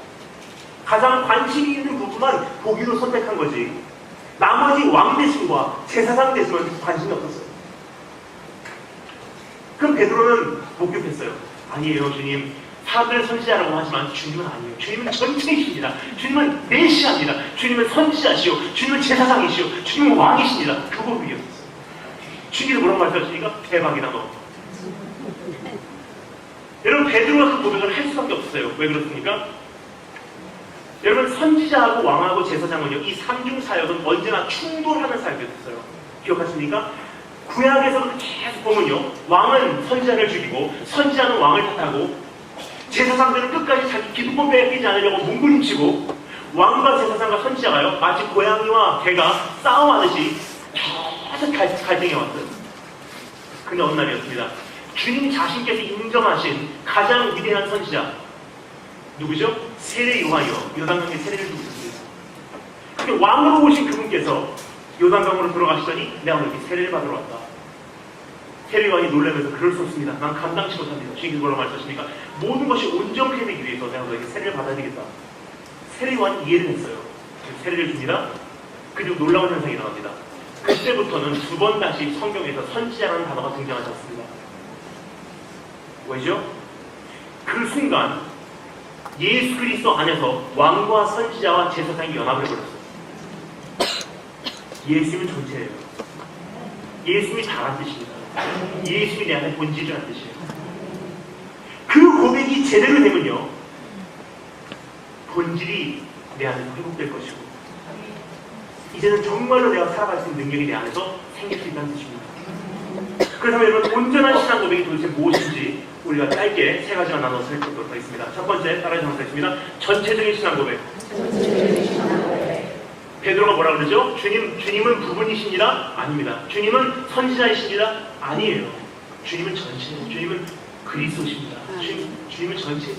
가장 관심이 있는 부분만 보기로 선택한 거지, 나머지 왕 대신과 제사장 대신은 관심이 없었어요. 그럼 베드로는 목격했어요. 아니에요, 주님. 사람들은 선지자라고 하지만 주님은 아니에요. 주님은 전체이십니다. 주님은 메시아입니다. 주님은 선지자시오. 주님은 제사장이시오. 주님은 왕이십니다. 그거 위였어요. 주님이 뭐라고 말씀하시니까 대박이다 너. 여러분, 베드로가 그 고백을 할 수밖에 없었어요. 왜 그렇습니까? 여러분, 선지자하고 왕하고 제사장은요, 이 삼중 사역은 언제나 충돌하는 사역이었어요. 기억하십니까? 구약에서도 계속 보면요, 왕은 선지자를 죽이고 선지자는 왕을 탓하고 제사장들은 끝까지 자기 기득권 뺏기지 않으려고 몸부림치고, 왕과 제사장과 선지자가요 마치 고양이와 개가 싸움하듯이 계속 갈등해왔어요. 근데 어느 날이었습니다. 주님 자신께서 인정하신 가장 위대한 선지자 누구죠? 세례 요한이요. 요단강에 세례를 주고 있습니다. 근데 왕으로 오신 그분께서 요단강으로 들어가시더니 내가 이렇게 세례를 받으러 왔다. 세례 요한이 놀라면서 그럴 수 없습니다. 난 감당치 못합니다. 주님께서 뭐라고 말씀하십니까? 모든 것이 온전케 되기 위해서 내가 너에게 세례를 받아야 되겠다. 세례 요한이 이해를 했어요. 세례를 줍니다. 그리고 놀라운 현상이 나옵니다. 그때부터는 두 번 다시 성경에서 선지자라는 단어가 등장하지 않습니다. 왜죠? 그 순간 예수 그리스도 안에서 왕과 선지자와 제사장이 연합을 해버렸어요. 예수님은 전체예요. 예수님이 다란 뜻입니다. 예수님이 내 안에 본질이라는 뜻이에요. 그 고백이 제대로 되면요, 본질이 내 안에서 회복될 것이고, 이제는 정말로 내가 살아갈 수 있는 능력이 내 안에서 생길 수 있다는 뜻입니다. 그렇다면 여러분, 온전한 신앙 고백이 도대체 무엇인지 우리가 짧게 세 가지만 나눠서 살펴보도록 하겠습니다. 첫 번째, 따라해서 하겠습니다. 전체적인 신앙 고백. 베드로가 뭐라 그러죠? 주님은 부분이십니다? 아닙니다. 주님은 선지자이십니다? 아니에요. 주님은 전체예요. 주님은 그리스도십니다. 주님은 전체예요.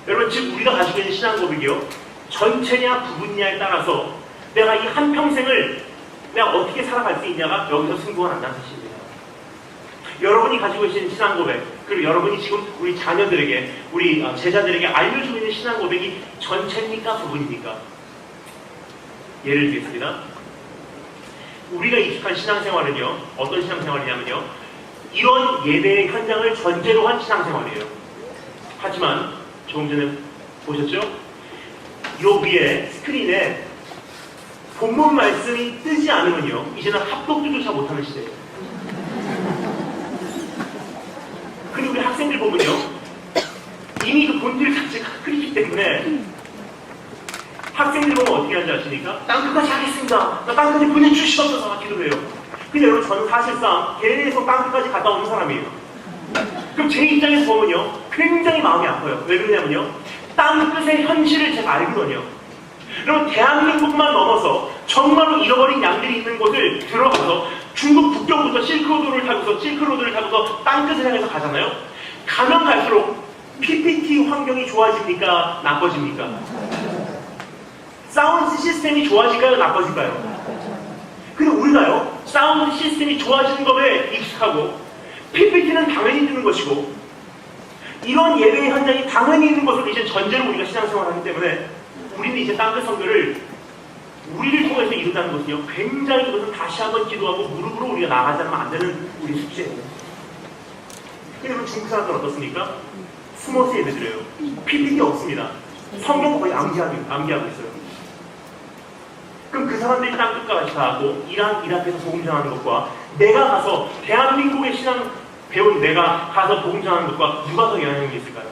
여러분, 즉 우리가 가지고 있는 신앙 고백이요, 전체냐 부분이냐에 따라서 내가 이 한평생을 내가 어떻게 살아갈 수 있냐가 여기서 승부가 난다는 뜻입니다. 여러분이 가지고 계신 신앙 고백, 그리고 여러분이 지금 우리 자녀들에게, 우리 제자들에게 알려주고 있는 신앙 고백이 전체입니까? 부분입니까? 예를 들겠습니다. 우리가 익숙한 신앙생활은요, 어떤 신앙생활이냐면요, 이런 예배의 현장을 전제로 한 신앙생활이에요. 하지만 조금 전에 보셨죠? 요 위에 스크린에 본문 말씀이 뜨지 않으면요, 이제는 합독도조차 못하는 시대예요. 그리고 우리 학생들 보면요, 이미 그 본질 자체가 흐리기 때문에 학생들 보면 어떻게 하는지 아십니까? 땅끝까지 하겠습니다. 나 땅끝까지 보내주시옵소서 기도해요. 근데 여러분, 저는 사실상 개인에서 땅끝까지 갔다 오는 사람이에요. 그럼 제 입장에서 보면요, 굉장히 마음이 아파요. 왜 그러냐면요, 땅끝의 현실을 제가 알거든요. 여러분, 대한민국만 넘어서 정말로 잃어버린 양들이 있는 곳을 들어가서 중국 북경부터 실크로드를 타고서 땅끝을 향해서 가잖아요. 가면 갈수록 PPT 환경이 좋아집니까? 나빠집니까? 사운드 시스템이 좋아질까요? 나빠질까요? 근데 우리가요, 사운드 시스템이 좋아지는 것에 익숙하고 PPT는 당연히 뜨는 것이고 이런 예배의 현장이 당연히 있는 것을 이제 전제로 우리가 신앙생활하기 때문에 우리는 이제 땅끝 선교를 우리를 통해서 이룬다는 것은요, 굉장히 이것은 다시 한번 기도하고 무릎으로 우리가 나가지 않으면 안 되는 우리 숙제예요. 여러분, 중국 사람들은 어떻습니까? 숨어서 예배드려요. PPT 없습니다. 성경 거의 암기하고 있어요. 그럼 그 사람들이 땅끝까지 가고 이라크에서 복음 전하는 것과 내가 가서 대한민국의 신앙 배운 내가 가서 복음 전하는 것과 누가 더 영향력이 있을까요?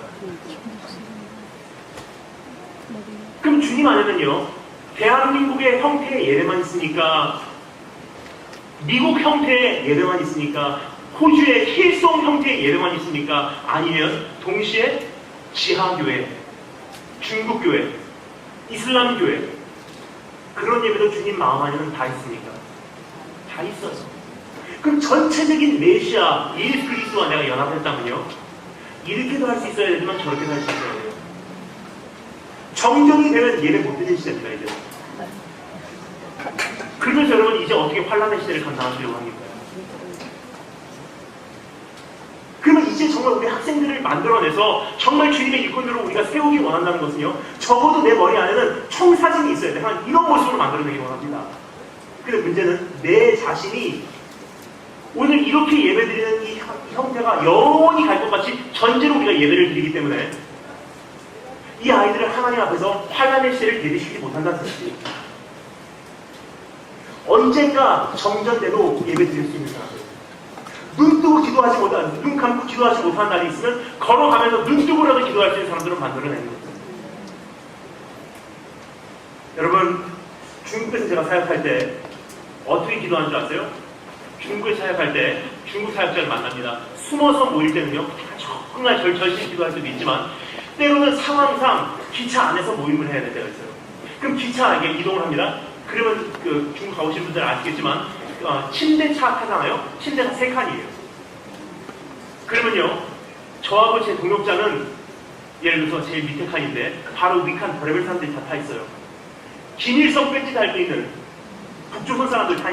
그럼 주님 안에는요, 대한민국의 형태의 예배만 있으니까, 미국 형태의 예배만 있으니까, 호주의 힐송 형태의 예배만 있으니까, 아니면 동시에 지하교회, 중국교회, 이슬람교회, 그런 예배도 주님 마음 안에는 다 있습니까? 다 있어요. 그럼 전체적인 메시아, 예수 그리스도와 내가 연합했다면요, 이렇게도 할 수 있어야 되지만 저렇게도 할 수 있어야 돼요. 정정이 되면 예배 못 드는 시대입니다, 이제. 그러면서 여러분, 이제 어떻게 환란의 시대를 감당하시려고 합니까? 그러면 이제 정말 우리 학생들을 만들어내서 정말 주님의 일꾼으로 우리가 세우기 원한다는 것은요, 적어도 내 머리 안에는 총사진이 있어야 돼. 한 이런 모습으로 만들어내기 원합니다. 근데 문제는 내 자신이 오늘 이렇게 예배드리는 이 형태가 영원히 갈 것 같이 전제로 우리가 예배를 드리기 때문에 이 아이들을 하나님 앞에서 환란의 시대를 대비시키지 못한다는 뜻이에요. 언젠가 정전돼도 예배 드릴 수 있는 사람들, 눈 뜨고 기도하지 못하는, 눈 감고 기도하지 못하는 날이 있으면 걸어가면서 눈 뜨고라도 기도할 수 있는 사람들을 만들어내는 거예요. 여러분, 중국에서 제가 사역할 때 어떻게 기도하는 줄 아세요? 중국에 사역할 때 중국 사역자를 만납니다. 숨어서 모일 때는요, 정말 절실히 기도할 수도 있지만 때로는 상황상 기차 안에서 모임을 해야 될 때가 있어요. 그럼 기차 안에 이동을 합니다. 그러면 그 중국 가보신 분들은 아시겠지만 침대차 타잖아요. 침대가 3칸이에요. 그러면요, 저하고 제 동역자는 예를 들어서 제일 밑에 칸인데 바로 위 칸 별의별 사람들이 다 타 있어요. 김일성 밴드 달고 있는 북조선 사람들 타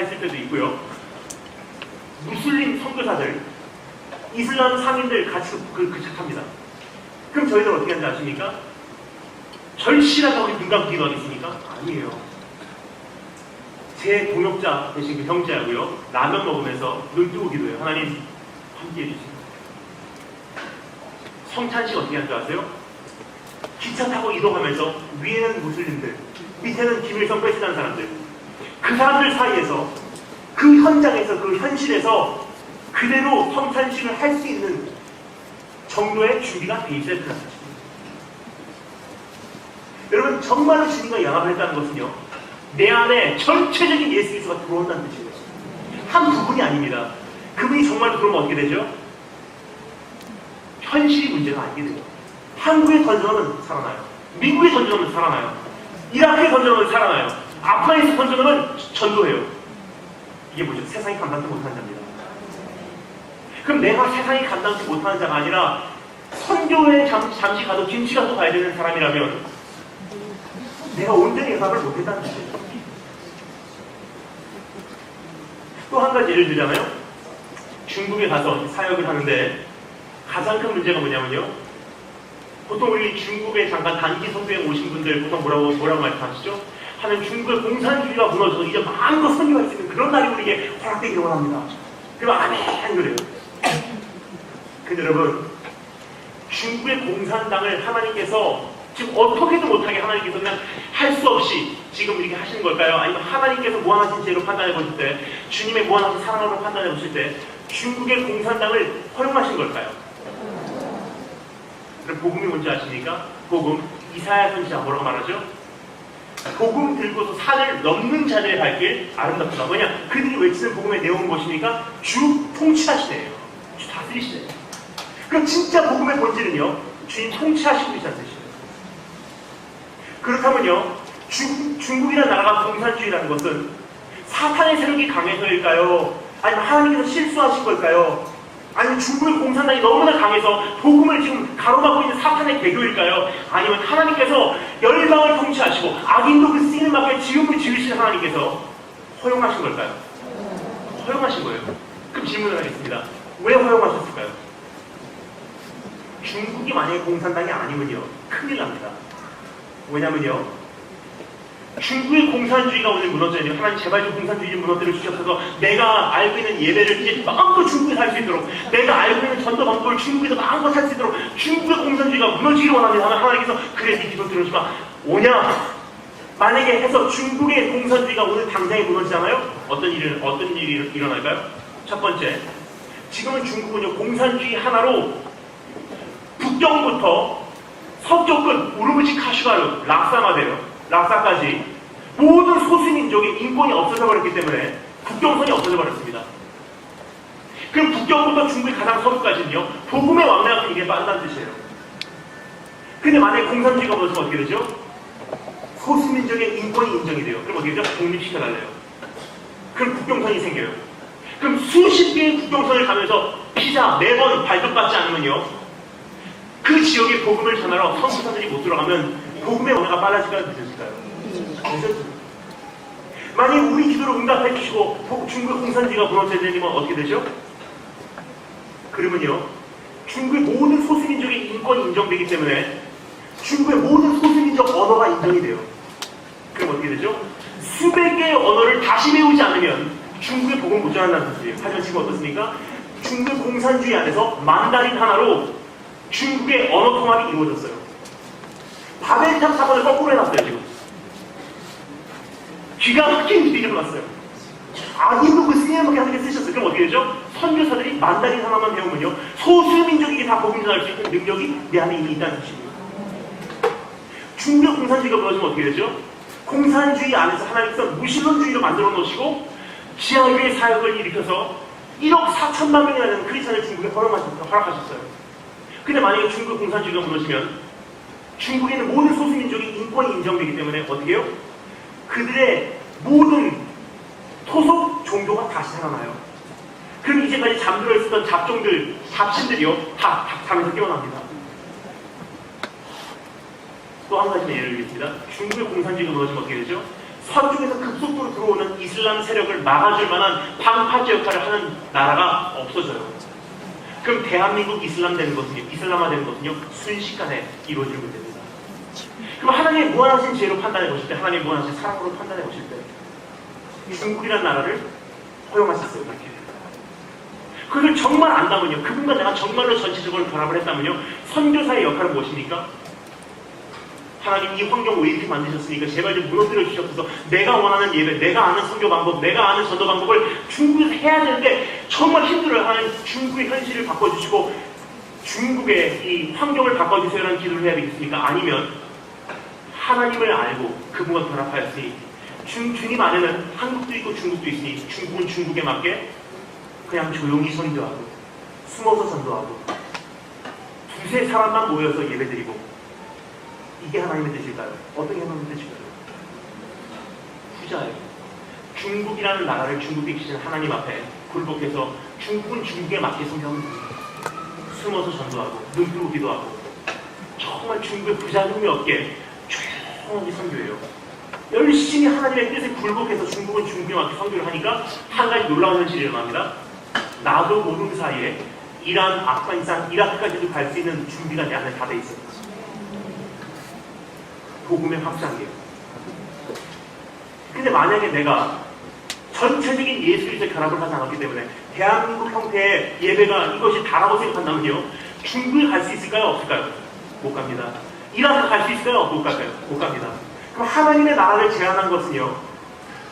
있을 때도 있고요. 무슬림 선교사들, 이슬람 상인들 같이 그 착합니다. 그럼 저희들 어떻게 하는지 아십니까? 절실하게 우리 눈 감고 기도하겠습니까? 아니에요. 제 동역자 대신 그 형제하고요, 라면 먹으면서 눈 뜨고 기도해요. 하나님 함께 해주세요. 성찬식 어떻게 하는 줄 아세요? 기차 타고 이동하면서 위에는 무슬림들, 밑에는 김일성 배신한 사람들, 그 사람들 사이에서, 그 현장에서, 그 현실에서 그대로 성찬식을 할 수 있는 정도의 준비가 돼 있어야 된다는 것입니다. 여러분, 정말로 주님과 연합을 했다는 것은요, 내 안에 전체적인 예수 그리스도가 들어온다는 뜻이에요. 한 부분이 아닙니다. 그분이 정말로 들어오면 어떻게 되죠? 현실이 문제가 아니게 돼요. 한국에 던져놓으면 살아나요. 미국에 던져놓으면 살아나요. 이라크에 던져놓으면 살아나요. 아프간에서 던져놓으면 전도해요. 이게 뭐죠? 세상이 감당치 못하는 자입니다. 그럼 내가 세상이 감당치 못하는 자가 아니라 선교에 잠시 가도 김치가 또 가야 되는 사람이라면 내가 온전히 연합을 못했다는 뜻이에요. 또 한 가지 예를 들자면요, 중국에 가서 사역을 하는데 가장 큰 문제가 뭐냐면요. 보통 우리 중국에 잠깐 단기 선교에 오신 분들 보통 뭐라고 말씀하시죠? 하는 중국의 공산주의가 무너져서 이제 마음껏 선교할 수 있는 그런 날이 우리에게 허락되기를 원합니다. 그럼 아멘 그래요. 근데 여러분, 중국의 공산당을 하나님께서 지금 어떻게도 못하게 하나님께서 그냥 할 수 없이 지금 이렇게 하시는 걸까요? 아니면 하나님께서 무한하신 죄로 판단해 보실 때, 주님의 무한하신 사랑으로 판단해 보실 때 중국의 공산당을 허용하신 걸까요? 그럼 복음이 뭔지 아십니까? 복음, 이사야 선지자 뭐라고 말하죠? 복음 들고서 산을 넘는 자들의 발길 아름답다. 뭐냐? 그들이 외치는 복음의 내용은 무엇입니까? 주 통치하시네요. 주 다스리시네요. 그럼 진짜 복음의 본질은요, 주님 통치하시고 있다는 뜻이에요. 그렇다면요, 중국이라는 나라가 공산주의라는 것은 사탄의 세력이 강해서일까요? 아니면 하나님께서 실수하신 걸까요? 아니면 중국의 공산당이 너무나 강해서 복음을 지금 가로막고 있는 사탄의 개교일까요? 아니면 하나님께서 열방을 통치하시고 악인도 그 쓰이는 밖에 지음을 지으시는 하나님께서 허용하신 걸까요? 허용하신 거예요. 그럼 질문을 하겠습니다. 왜 허용하셨을까요? 중국이 만약에 공산당이 아니면요, 큰일 납니다. 왜냐면요, 중국의 공산주의가 오늘 무너져요. 하나님 제발 좀 공산주의 좀 무너뜨려 주셔서 내가 알고 있는 예배를 이제 마음껏 중국에서 할 수 있도록, 내가 알고 있는 전도 방법을 중국에서 마음껏 할 수 있도록 중국의 공산주의가 무너지기를 원합니다 하면 하나님께서 그래 네 기도 들어주마 오냐? 만약에 해서 중국의 공산주의가 오늘 당장에 무너지잖아요? 어떤 일이 일어날까요? 첫 번째, 지금은 중국은요, 공산주의 하나로 북경부터 서쪽 끝 우르무치 카슈가르 락사까지 모든 소수민족의 인권이 없어져 버렸기 때문에 국경선이 없어져 버렸습니다. 그럼 북경부터 중국의 가장 서부까지는요, 복음의 왕래가 이게 빠르다는 뜻이에요. 근데 만약에 공산주의가 무너지면 어떻게 되죠? 소수민족의 인권이 인정이 돼요. 그럼 어떻게 되죠? 독립시켜달래요. 그럼 국경선이 생겨요. 그럼 수십 개의 국경선을 가면서 피자 매번 발급받지 않으면요, 그 지역의 복음을 전하러 선교사들이 못 들어가면 복음의 언어가 빨라질까요? 늦어질까요? 늦어집니다. 만약 우리 기도를 응답해 주시고 중국의 공산주의가 무너져야 되면 어떻게 되죠? 그러면요, 중국의 모든 소수민족의 인권이 인정되기 때문에 중국의 모든 소수민족 언어가 인정이 돼요. 그럼 어떻게 되죠? 수백 개의 언어를 다시 배우지 않으면 중국의 복음을 못 전한다는 뜻이에요. 하지만 지금 어떻습니까? 중국의 공산주의 안에서 만다린 하나로 중국의 언어 통합이 이루어졌어요. 바벨탑 사건을 거꾸로 해놨어요, 지금. 기가 막힌 일이 일어났어요. 악인도 그 스님밖에 하나님께 쓰셨어요. 그럼 어떻게 되죠? 선교사들이 만다린 하나만 배우면요, 소수민족에게 다 복음 전할 수 있는 능력이 내 안에 이미 있다는 뜻입니다. 중국의 공산주의가 무너지면 어떻게 되죠? 공산주의 안에서 하나님께서 무신론주의를 만들어 놓으시고 지하교회 사역을 일으켜서 1억 4천만 명이라는 크리스천을 중국에 허락하셨어요. 근데 만약에 중국 공산주의가 무너지면 중국에 있는 모든 소수민족이 인권이 인정되기 때문에 어떻게 해요? 그들의 모든 토속 종교가 다시 살아나요. 그럼 이제까지 잠들어 있었던 잡신들이요, 다 잠에서 깨어납니다. 또 한 가지 예를 들겠습니다. 중국의 공산주의가 무너지면 어떻게 되죠? 서쪽에서 급속도로 들어오는 이슬람 세력을 막아줄 만한 방파제 역할을 하는 나라가 없어져요. 그럼 대한민국 이슬람화 되는 것은요, 순식간에 이루어지는 겁니다. 그럼 하나님의 무한하신 지혜로 판단해 보실 때, 하나님의 무한하신 사랑으로 판단해 보실 때, 중국이라는 나라를 허용하셨어요. 그렇게. 그걸 정말 안다면요, 그분과 내가 정말로 전체적으로 결합을 했다면요, 선교사의 역할은 무엇입니까? 하나님 이 환경 왜 이렇게 만드셨으니까 제발 좀 무너뜨려 주셔서 내가 원하는 예배, 내가 아는 선교 방법, 내가 아는 전도 방법을 중국에서 해야 되는데 정말 힘들어요. 하나님 중국의 현실을 바꿔주시고 중국의 이 환경을 바꿔주세요라는 기도를 해야 되겠습니까? 아니면 하나님을 알고 그분과 결합하였으니 주님 안에는 한국도 있고 중국도 있으니 중국은 중국에 맞게 그냥 조용히 선교하고 숨어서 전도하고 두세 사람만 모여서 예배드리고, 이게 하나님의 뜻일까요? 어떤 게 하나님의 뜻일까요? 후자예요. 중국이라는 나라를 중국에 계신 하나님 앞에 굴복해서 중국은 중국에 맞게 선교하면 됩니다. 숨어서 전도하고 눈 뜨고 기도하고 정말 중국의 부자금이 없게 조용히 선교해요. 열심히 하나님의 뜻에 굴복해서 중국은 중국에 맞게 선교를 하니까 한 가지 놀라운 현실이 일어납니다. 나도 모르는 사이에 이란, 아프가니스탄, 이라크까지도 갈 수 있는 준비가 내 안에 다 돼 있어요. 복음의 확장이에요. 근데 만약에 내가 전체적인 예수 그리스도의 결합을 하지 않았기 때문에 대한민국 형태의 예배가 이것이 다라고 생각한다면요, 중국에 갈 수 있을까요? 없을까요? 못 갑니다. 이라크 갈 수 있을까요? 못 갈까요? 못 갑니다. 그럼 하나님의 나라를 제안한 것은요,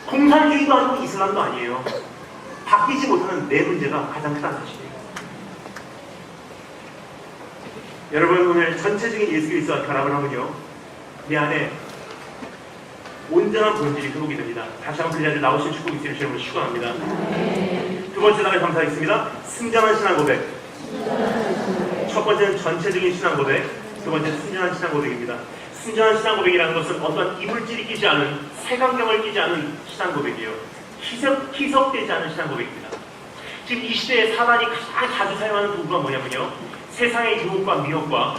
공산주의도 아니고 이슬람도 아니에요. 바뀌지 못하는 내 문제가 가장 크다는 사실이에요. 여러분, 오늘 전체적인 예수 그리스도와 결합을 하면요, 내 안에 온전한 본질이 회복이 됩니다. 다시 한번 그 자리에 나오신 축복 있으면 여러분 축원합니다. 두 번째 단에 감사하겠습니다. 승전한 신앙 고백. 첫 번째는 전체적인 신앙 고백, 두 번째는 순전한 신앙 고백입니다. 순전한 신앙 고백이라는 것은 어떤 이물질이 끼지 않은, 색안경을 끼지 않은 신앙 고백이에요. 희석되지 않은 신앙 고백입니다. 지금 이 시대에 사단이 가장 자주 사용하는 도구가 뭐냐면요, 세상의 유혹과 미혹과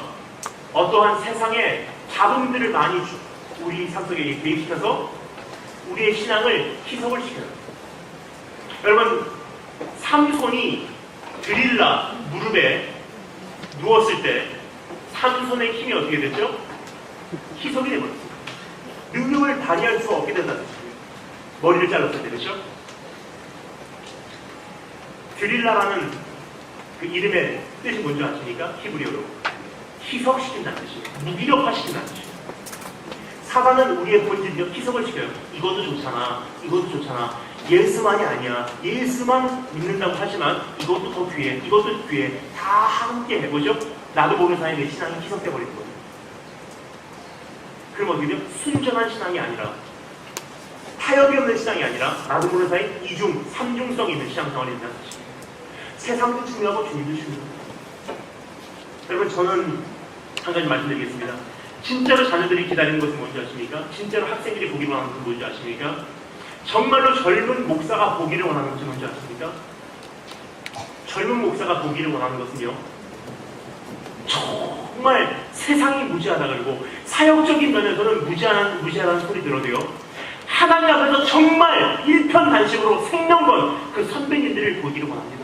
어떠한 세상의 잡음들을 많이 우리 삶 속에 개입시켜서 우리의 신앙을 희석을 시켜요. 여러분, 삼손이 드릴라 무릎에 누웠을 때 삼손의 힘이 어떻게 됐죠? 희석이 되어버렸어요. 능력을 발휘할 수 없게 된다는 뜻이에요. 머리를 잘랐을 때, 그렇죠? 드릴라라는 그 이름의 뜻이 뭔지 아십니까? 히브리어로 희석시킨다는 뜻이에요. 무기력화시킨다는 뜻이에요. 사단은 우리의 본질을 희석을 시켜요. 이것도 좋잖아, 이것도 좋잖아, 예수만이 아니야, 예수만 믿는다고 하지만 이것도 더 귀해, 이것도 귀해, 다 함께 해보죠. 나도 모르는 사이에 내 신앙이 희석돼 버리는 거예요. 그럼 어떻게 돼요? 순전한 신앙이 아니라, 타협이 없는 신앙이 아니라, 나도 모르는 사이 이중, 삼중성 있는 신앙생활이 된다는 뜻이에요. 세상도 중요하고 주님도 중요합니다. 여러분, 저는 한 가지 말씀드리겠습니다. 진짜로 자녀들이 기다리는 것은 뭔지 아십니까? 진짜로 학생들이 보기를 원하는 것은 뭔지 아십니까? 정말로 젊은 목사가 보기를 원하는 것은 뭔지 아십니까? 젊은 목사가 보기를 원하는 것은요, 정말 세상이 무지하다 그러고 사역적인 면에서는 무지하다는 소리 들어도요, 하나님 앞에서 정말 일편단심으로 생명 건 그 선배님들을 보기를 원합니다.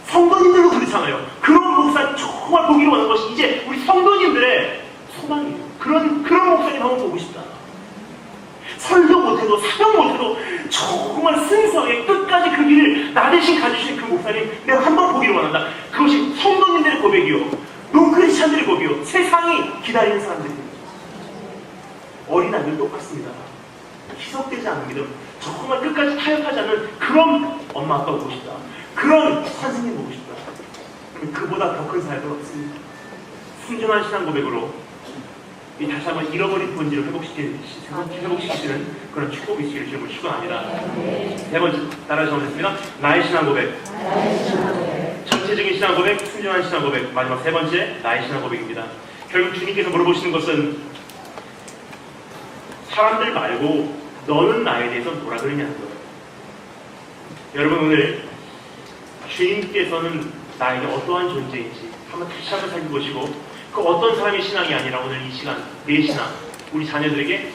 성도님들도 그렇잖아요. 그런 목사 정말 보기를 원하는 것이 이제 우리 성도님들의 소망이에요. 그런 목사님 한번 보고 싶다. 설교 못해도 사역 못해도 정말 순수하게 끝까지 그 길을 나 대신 가주신 그 목사님 내가 한번 보기를 원한다. 그것이 성도님들의 고백이요, 논크리스찬들의 고백이요, 세상이 기다리는 사람들입니다. 어린아이들 똑같습니다. 희석되지 않은 믿음, 정말 끝까지 타협하지 않는 그런 엄마 아빠 보고 싶다. 그런 선생님 보고 싶다. 그보다 더 큰 사역은 없습니다. 순전한 신앙 고백으로 다시 한번 잃어버린 본질을 회복시키시는 그런 축복이 있기를 주님을 축원합니다. 세 번째, 따라서 하겠습니다. 나의 신앙 고백. 전체적인 신앙 고백, 순전한 신앙 고백. 마지막 세 번째, 나의 신앙 고백입니다. 결국 주님께서 물어보시는 것은 사람들 말고 너는 나에 대해서 뭐라 그러냐는 거예요. 여러분, 오늘 주님께서는 나에게 어떠한 존재인지 한번 다시 한번 살펴보시고, 그 어떤 사람의 신앙이 아니라 오늘 이 시간 내 신앙, 우리 자녀들에게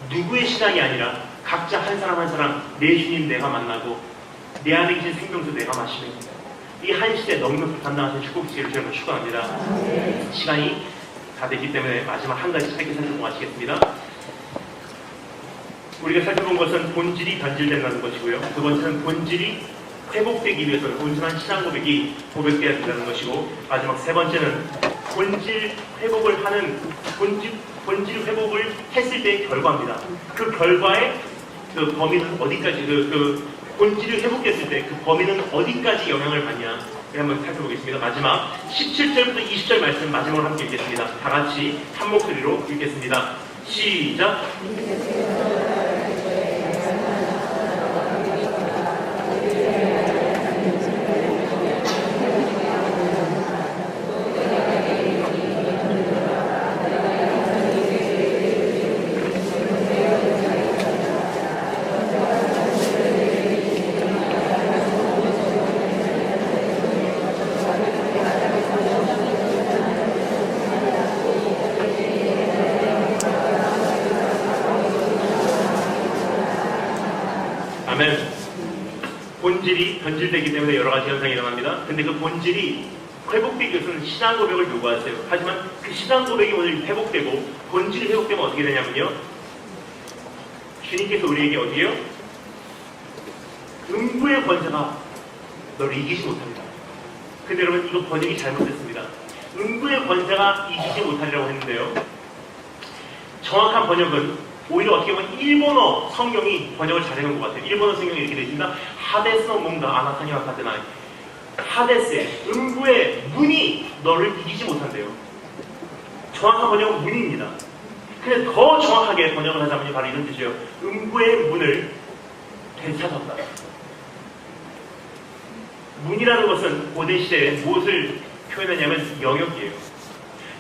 누구의 신앙이 아니라 각자 한 사람 한 사람 내 주님 내가 만나고 내 안에 계신 생명수 내가 마시는 이 한 시대 넉넉히 감당하신 축복지를 저희가 축원합니다. 시간이 다 됐기 때문에 마지막 한 가지 짧게 살펴보시겠습니다. 우리가 살펴본 것은 본질이 변질된다는 것이고요, 두 번째는 본질이 회복되기 위해서는 온전한 신앙 고백이 고백되어야 된다는 것이고, 마지막 세 번째는 본질 회복을 했을 때의 결과입니다. 그 결과의 그 범위는 어디까지, 그 본질이 회복됐을 때 그 범위는 어디까지 영향을 받냐, 한번 살펴보겠습니다. 마지막 17절부터 20절 말씀 마지막으로 함께 읽겠습니다. 다 같이 한 목소리로 읽겠습니다. 시작. 본질이 변질되기 때문에 여러 가지 현상이 일어납니다. 근데 그 본질이 회복되기 위해서는 신앙 고백을 요구하세요. 하지만 그 신앙 고백이 오늘 회복되고 본질이 회복되면 어떻게 되냐면요. 주님께서 우리에게 어디에요? 음부의 권세가 너를 이기지 못합니다. 근데 여러분 이거 번역이 잘못됐습니다. 음부의 권세가 이기지 못하리라고 했는데요. 정확한 번역은 오히려 어떻게 보면 일본어 성경이 번역을 잘해놓은 것 같아요. 일본어 성경이 이렇게 되어 있습니다. 하데스노 뭔가 아나타니와 카테나이. 하데스의 음부의 문이 너를 이기지 못한대요. 정확한 번역은 문입니다. 근데 더 정확하게 번역을 하자면 바로 이런 뜻이에요. 음부의 문을 되찾았다. 문이라는 것은 고대 시대에 무엇을 표현하냐면 영역이에요.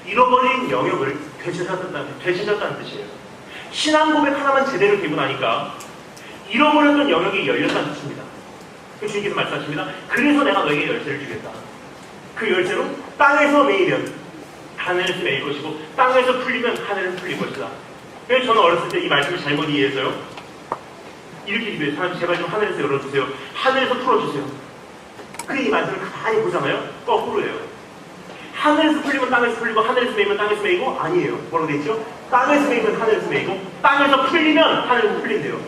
잃어버린 영역을 되찾았다는 뜻이에요. 신앙 고백 하나만 제대로 되고 나니까 잃어버렸던 영역이 열렸다는 뜻입니다. 그 주님께서 말씀하십니다. 그래서 내가 너에게 열쇠를 주겠다. 그 열쇠로 땅에서 매이면 하늘에서 매일 것이고 땅에서 풀리면 하늘에서 풀릴 것이다. 그래서 저는 어렸을 때 이 말씀을 잘못 이해해서요. 이렇게 기도해요. 하나님 제발 좀 하늘에서 열어주세요. 하늘에서 풀어주세요. 그 이 말씀을 가만히 보잖아요. 거꾸로예요. 하늘에서 풀리면 땅에서 풀리고 하늘에서 매이면 땅에서 매이고 아니에요. 뭐라고 되어 있죠? 땅에서 매이면 하늘에서 매이고 땅에서 풀리면 하늘에서 풀린대요.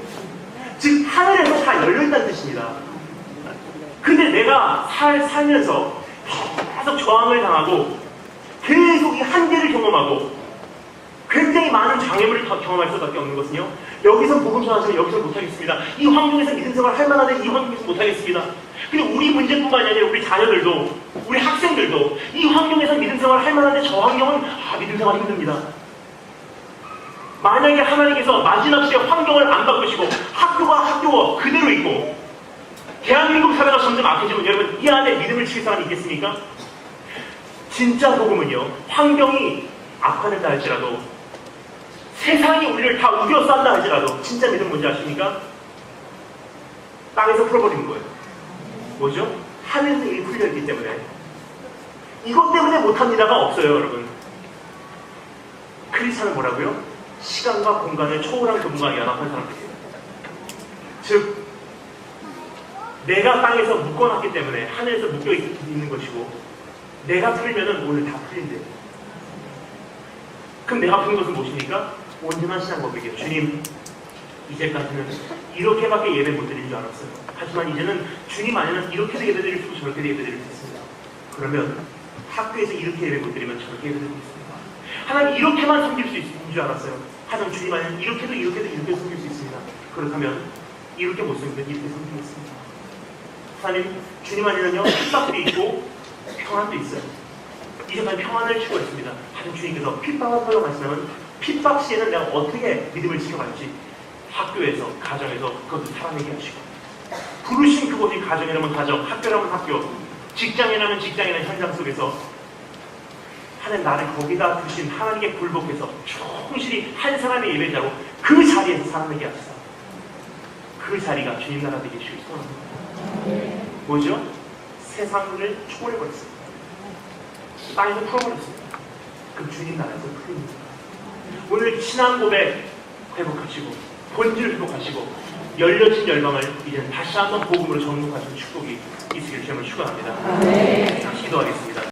즉 하늘에서 다 열려있다는 뜻입니다. 근데 내가 살면서 계속 저항을 당하고 계속 이 한계를 경험하고 굉장히 많은 장애물을 경험할 수밖에 없는 것은요. 여기서 복음 전하지만 여기서 못하겠습니다. 이 환경에서 믿음 생활을 할 만한데 이 환경에서 못하겠습니다. 근데 우리 문제뿐만이 아니라 우리 자녀들도 우리 학생들도 이 환경에서 믿음 생활을 할 만한데 저 환경은 믿음 생활이 힘듭니다. 만약에 하나님께서 마지막 시대 환경을 안 바꾸시고 학교가 그대로 있고 대한민국 사회가 점점 악해지면 여러분 이 안에 믿음을 지킬 사람이 있겠습니까? 진짜 복음은요. 환경이 악화된다 할지라도 세상이 우리를 다 우겨싼다 할지라도 진짜 믿음 뭔지 아십니까? 땅에서 풀어버리는 거예요. 뭐죠? 하늘에서 일이 풀려있기 때문에 이것 때문에 못합니다가 없어요. 여러분 크리스찬은 뭐라고요? 시간과 공간을 초월한 그분과 연합한 사람들이에요. 즉 내가 땅에서 묶어놨기 때문에 하늘에서 묶여있는 것이고 내가 풀면은 오늘 다 풀린대요. 그럼 내가 푸는 것은 무엇입니까? 온전한 신앙 고백이에요. 주님 이제까지는 이렇게밖에 예배 못 드리는 줄 알았어요. 하지만 이제는 주님 안에는 이렇게도 예배 드릴 수 있고 저렇게도 예배 드릴 수 있습니다. 그러면 학교에서 이렇게 예배 못 드리면 저렇게 예배 드릴 수 있습니다. 하나님 이렇게만 섬길 수 있는 줄 알았어요. 하지만 주님 안에는 이렇게도 이렇게 섬길 수 있습니다. 그렇다면 이렇게 못 섬기면 이렇게 섬기겠습니다. 하나님 주님 안에는요 핍박도 있고 평안도 있어요. 이제까지 평안을 추구했습니다. 하지만 주님께서 핍박을 허용하시면 핍박 시에는 내가 어떻게 믿음을 지켜갈지 학교에서 가정에서 그것을 살아내게 하시고 부르신 그곳이 가정이라면 가정, 학교라면 학교, 직장이라면 직장이라는 현장 속에서 하나님 나를 거기다 두신 하나님께 굴복해서 충실히 한 사람의 예배자로 그 자리에서 살아내게 하시사 그 자리가 주님 나라 되게 주시기 소원합니다. 뭐죠? 세상을 초월해버렸습니다. 땅에서 풀어버렸습니다. 그럼 주님 나라에서 풀립니다. 오늘 신앙 고백 회복하시고 본질을 회복하시고 열려진 열방을 이제는 다시 한번 복음으로 정복하시는 축복이 있으길 주님을 축원합니다. 기도하겠습니다.